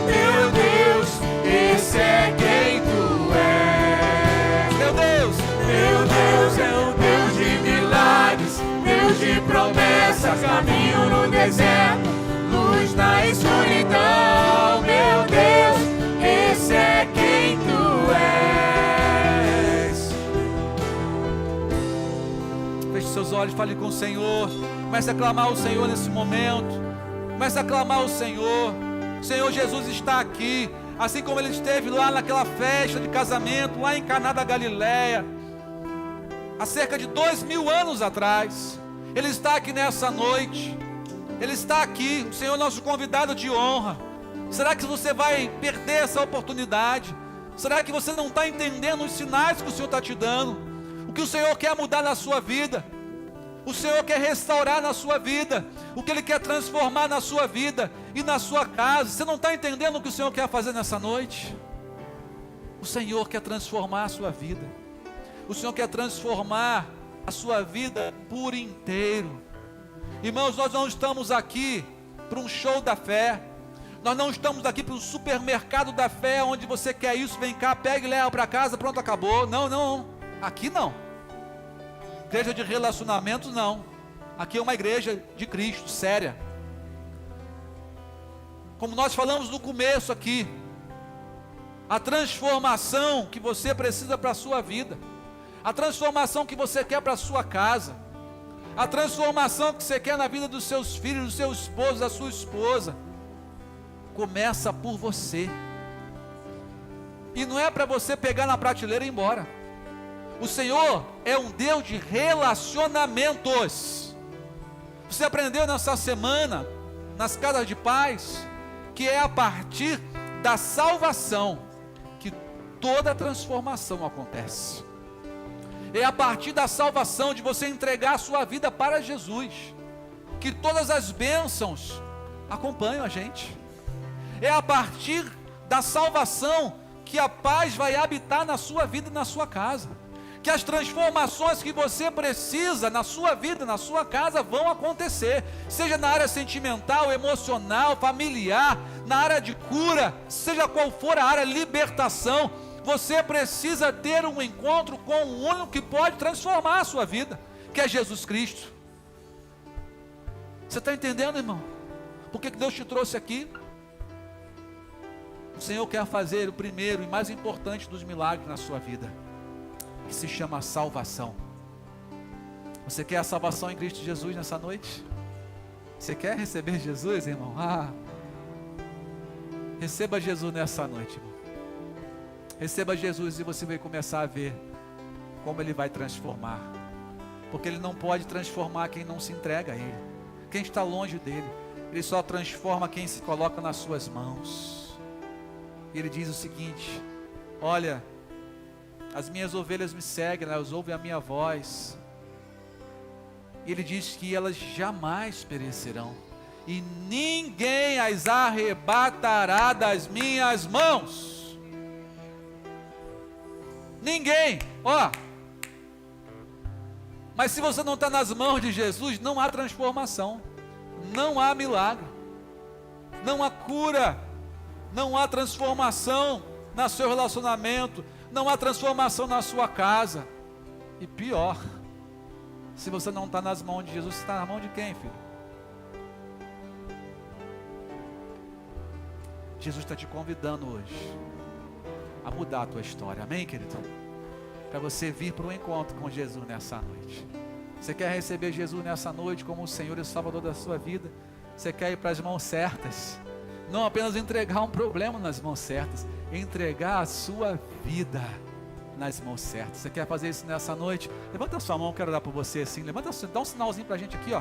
Meu Deus, esse é quem Tu és. Meu Deus é o Deus de milagres, Deus de promessas, caminho no deserto, luz na escuridão. Meu Deus, esse é quem Tu és. Feche seus olhos, fale com o Senhor. Comece a clamar o Senhor nesse momento. Comece a clamar o Senhor. O Senhor Jesus está aqui, assim como Ele esteve lá naquela festa de casamento, lá em Caná da Galileia, há cerca de 2000 anos atrás. Ele está aqui nessa noite. Ele está aqui. O Senhor é nosso convidado de honra. Será que você vai perder essa oportunidade? Será que você não está entendendo os sinais que o Senhor está te dando? O que o Senhor quer mudar na sua vida? O Senhor quer restaurar na sua vida, o que Ele quer transformar na sua vida e na sua casa. Você não está entendendo o que o Senhor quer fazer nessa noite? O Senhor quer transformar a sua vida. O Senhor quer transformar a sua vida por inteiro. Irmãos, nós não estamos aqui para um show da fé. Nós não estamos aqui para um supermercado da fé, onde você quer isso, vem cá, pega e leva para casa, pronto, acabou. Não, não, aqui não. Igreja de relacionamentos, não. Aqui é uma igreja de Cristo, séria. Como nós falamos no começo aqui, a transformação que você precisa para a sua vida, a transformação que você quer para a sua casa, a transformação que você quer na vida dos seus filhos, do seu esposo, da sua esposa, começa por você. E não é para você pegar na prateleira e ir embora. O Senhor é um Deus de relacionamentos. Você aprendeu nessa semana, nas casas de paz, que é a partir da salvação que toda transformação acontece. É a partir da salvação, de você entregar a sua vida para Jesus, que todas as bênçãos acompanham a gente. É a partir da salvação que a paz vai habitar na sua vida e na sua casa. Que as transformações que você precisa na sua vida, na sua casa, vão acontecer. Seja na área sentimental, emocional, familiar, na área de cura, seja qual for a área, libertação. Você precisa ter um encontro com o único que pode transformar a sua vida, que é Jesus Cristo. Você está entendendo, irmão? Por que Deus te trouxe aqui? O Senhor quer fazer o primeiro e mais importante dos milagres na sua vida, que se chama salvação. Você quer a salvação em Cristo Jesus nessa noite? Você quer receber Jesus, irmão? Receba Jesus nessa noite, irmão. Receba Jesus e você vai começar a ver como Ele vai transformar. Porque Ele não pode transformar quem não se entrega a Ele, quem está longe dEle. Ele só transforma quem se coloca nas suas mãos. E Ele diz o seguinte: olha, as minhas ovelhas me seguem, elas ouvem a minha voz. E Ele diz que elas jamais perecerão, e ninguém as arrebatará das minhas mãos. Ninguém, mas se você não está nas mãos de Jesus, não há transformação, não há milagre, não há cura, não há transformação no seu relacionamento, não há transformação na sua casa. E pior, se você não está nas mãos de Jesus, você está na mão de quem, filho? Jesus está te convidando hoje a mudar a tua história, amém, querido? Para você vir para um encontro com Jesus nessa noite. Você quer receber Jesus nessa noite como o Senhor e Salvador da sua vida? Você quer ir para as mãos certas? Não apenas entregar um problema nas mãos certas, entregar a sua vida nas mãos certas. Você quer fazer isso nessa noite? Levanta a sua mão, quero orar por você assim. Dá um sinalzinho para a gente aqui,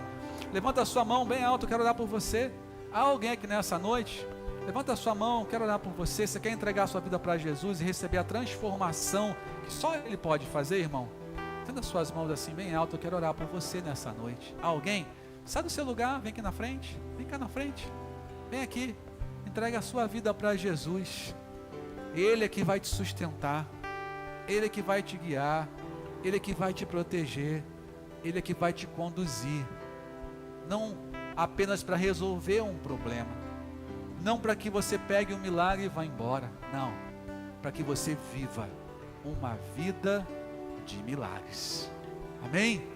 Levanta a sua mão bem alto, quero orar por você. Há alguém aqui nessa noite? Levanta a sua mão, quero orar por você. Você quer entregar a sua vida para Jesus e receber a transformação que só Ele pode fazer, irmão? Tendo as suas mãos assim bem alto, eu quero orar por você nessa noite. Há alguém? Sai do seu lugar, vem aqui na frente. Vem cá na frente. Vem aqui. Entrega a sua vida para Jesus. Ele é que vai te sustentar. Ele é que vai te guiar. Ele é que vai te proteger. Ele é que vai te conduzir. Não apenas para resolver um problema. Não para que você pegue um milagre e vá embora. Não. Para que você viva uma vida de milagres. Amém?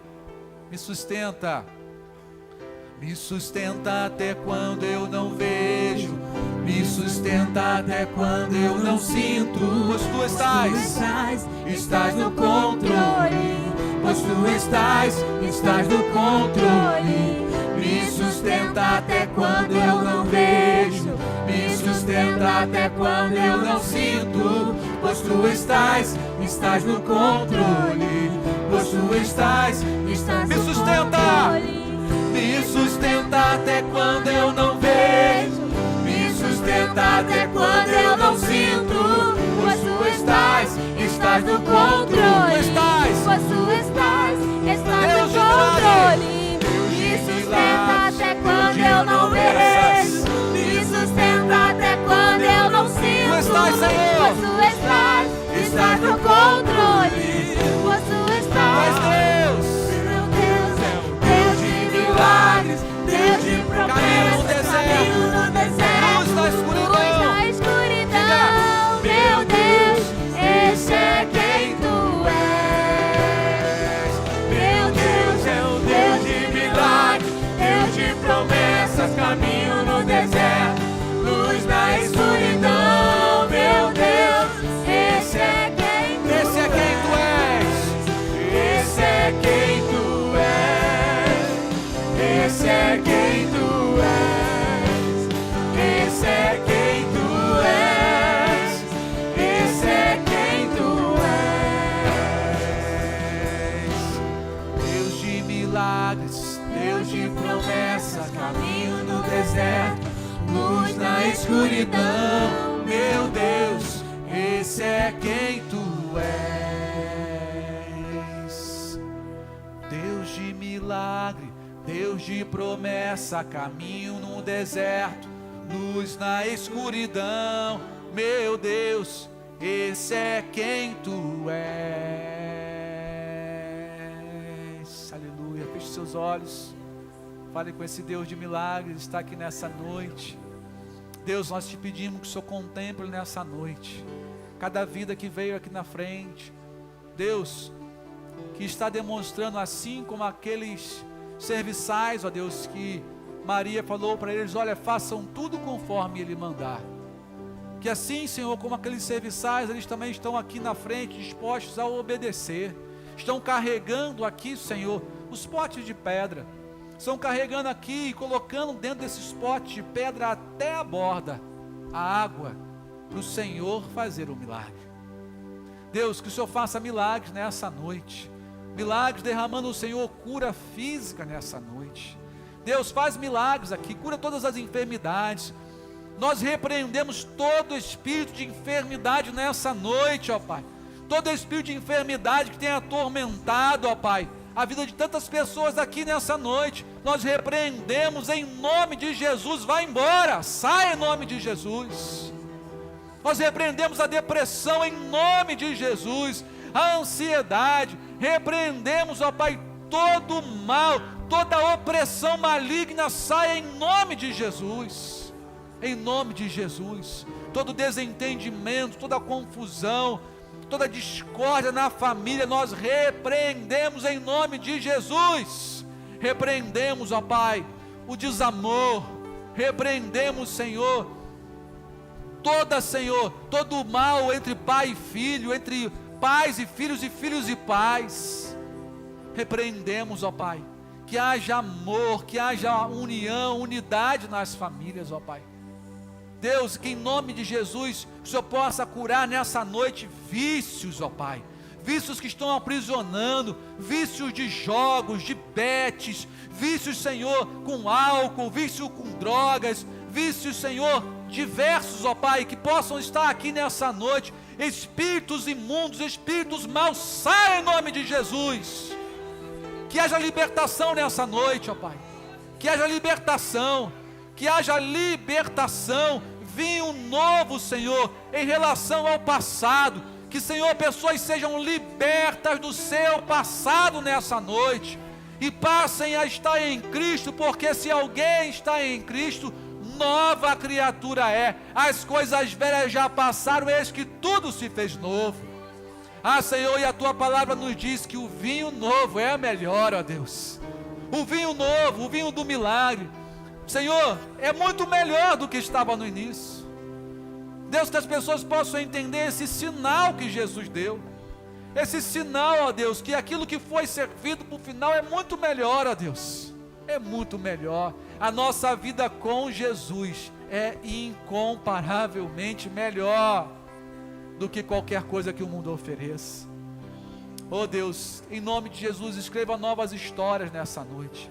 Me sustenta. Me sustenta até quando eu não vejo. Me sustenta até quando eu não sinto. Pois tu estás no controle. Pois tu estás no controle. Me sustenta até quando eu não vejo. Me sustenta até quando eu não sinto. Pois tu estás no controle. Pois tu estás me sustenta. Me sustenta até quando eu não vejo. Me sustenta não sinto, pois tu estás no controle. Pois tu estás no controle. Me sustenta até quando eu não mereço. Me sustenta até quando eu não sinto. Tu estás, Senhor. Pois tu estás no controle. Pois tu estás, Deus. meu Deus, é o Deus de milagres, Deus de promessas, caminho no deserto, Luz na escuridão. luz na escuridão. Meu Deus, esse é quem tu és. Meu Deus, é o Deus de milagres, Deus de promessas, caminho no deserto, luz na escuridão. Meu Deus, esse é quem tu és. Esse é quem tu és. Esse é quem tu és. Esse é quem tu és. Esse é quem tu és. Esse é quem tu és. Deus de milagres, Deus de promessa, caminho no deserto, luz na escuridão. Meu Deus, esse é quem tu és. Deus de milagre, Deus de promessa, caminho no deserto, luz na escuridão. Meu Deus, esse é quem tu és. Aleluia. Feche seus olhos. Fale com esse Deus de milagres, está aqui nessa noite. Deus, nós te pedimos que o Senhor contemple nessa noite cada vida que veio aqui na frente. Deus, que está demonstrando, assim como aqueles serviçais, ó Deus, que Maria falou para eles: olha, façam tudo conforme Ele mandar. Que assim, Senhor, como aqueles serviçais, eles também estão aqui na frente, dispostos a obedecer. Estão carregando aqui, Senhor, os potes de pedra. Estão carregando aqui e colocando dentro desses potes de pedra até a borda a água, para o Senhor fazer o milagre. Deus, que o Senhor faça milagres nessa noite. Milagres derramando o Senhor cura física nessa noite. Deus, faz milagres aqui, cura todas as enfermidades. Nós repreendemos todo espírito de enfermidade nessa noite, ó Pai. Todo espírito de enfermidade que tem atormentado, ó Pai, a vida de tantas pessoas aqui nessa noite, nós repreendemos em nome de Jesus. Vai embora, sai em nome de Jesus. Nós repreendemos a depressão em nome de Jesus, a ansiedade, repreendemos, ó Pai, todo mal, toda opressão maligna, sai em nome de Jesus, em nome de Jesus. Todo desentendimento, toda confusão, toda discórdia na família, nós repreendemos em nome de Jesus. Repreendemos, ó Pai, o desamor, repreendemos, Senhor, Senhor, todo o mal entre pai e filho, entre pais e filhos e pais. Repreendemos, ó Pai, que haja amor, que haja união, unidade nas famílias, ó Pai. Deus, que em nome de Jesus o Senhor possa curar nessa noite vícios, ó Pai, vícios que estão aprisionando, vícios de jogos, de betes, vícios, Senhor, com álcool, vício com drogas, vícios, Senhor, diversos, ó Pai, que possam estar aqui nessa noite. Espíritos imundos, espíritos maus, saiam em nome de Jesus. Que haja libertação nessa noite, ó Pai, que haja libertação, vinho novo, Senhor, em relação ao passado. Que, Senhor, pessoas sejam libertas do seu passado nessa noite e passem a estar em Cristo, porque se alguém está em Cristo, nova criatura é. As coisas velhas já passaram, eis que tudo se fez novo. Ah, Senhor, e a Tua palavra nos diz que o vinho novo é melhor, ó Deus. O vinho novo, o vinho do milagre, Senhor, é muito melhor do que estava no início. Deus, que as pessoas possam entender esse sinal que Jesus deu. Esse sinal, ó Deus, que aquilo que foi servido para o final é muito melhor, ó Deus. É muito melhor. A nossa vida com Jesus é incomparavelmente melhor do que qualquer coisa que o mundo ofereça. Oh Deus, em nome de Jesus, escreva novas histórias nessa noite.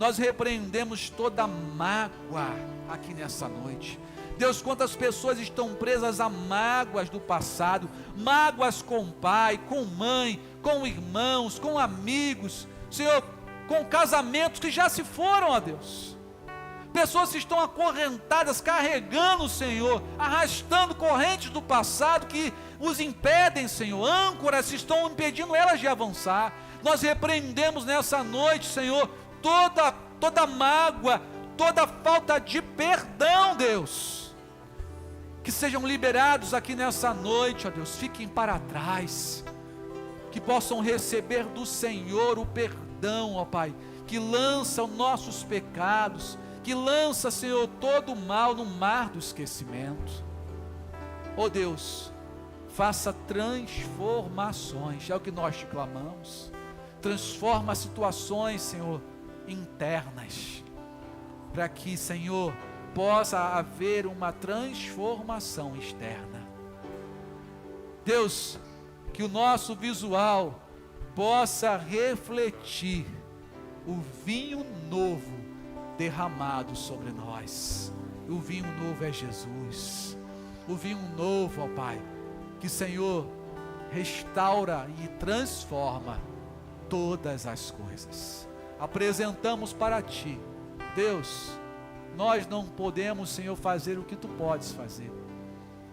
nós repreendemos toda mágoa aqui nessa noite. Deus, quantas pessoas estão presas a mágoas do passado, mágoas com pai, com mãe, com irmãos, com amigos, Senhor, com casamentos que já se foram, ó Deus. Pessoas que estão acorrentadas, carregando, Senhor, arrastando correntes do passado que os impedem, Senhor, âncoras que estão impedindo elas de avançar. Nós repreendemos nessa noite, Senhor, toda mágoa, toda falta de perdão, Deus. Que sejam liberados aqui nessa noite, ó Deus, fiquem para trás, que possam receber do Senhor o perdão, ó Pai, que lança os nossos pecados, que lança, Senhor, todo o mal no mar do esquecimento. Ó Deus, faça transformações, é o que nós te clamamos. Transforma situações, Senhor, internas, para que, Senhor, possa haver uma transformação externa. Deus, que o nosso visual possa refletir o vinho novo derramado sobre nós. O vinho novo é Jesus. O vinho novo, ó Pai, que, Senhor, restaura e transforma todas as coisas. Apresentamos para Ti, Deus. Nós não podemos, Senhor, fazer o que Tu podes fazer,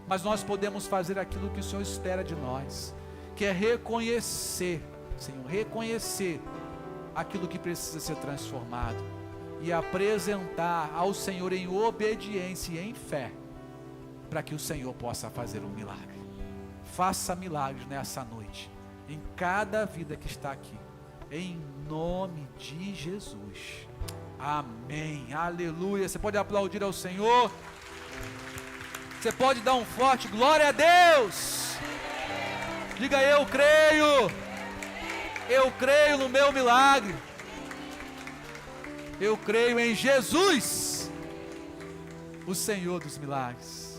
mas nós podemos fazer aquilo que o Senhor espera de nós, que é reconhecer, Senhor, reconhecer aquilo que precisa ser transformado e apresentar ao Senhor em obediência e em fé, para que o Senhor possa fazer um milagre. Faça milagres nessa noite, em cada vida que está aqui, em nome de Jesus. Amém, aleluia. Você pode aplaudir ao Senhor, você pode dar um forte glória a Deus. Diga: eu creio no meu milagre, eu creio em Jesus, o Senhor dos milagres.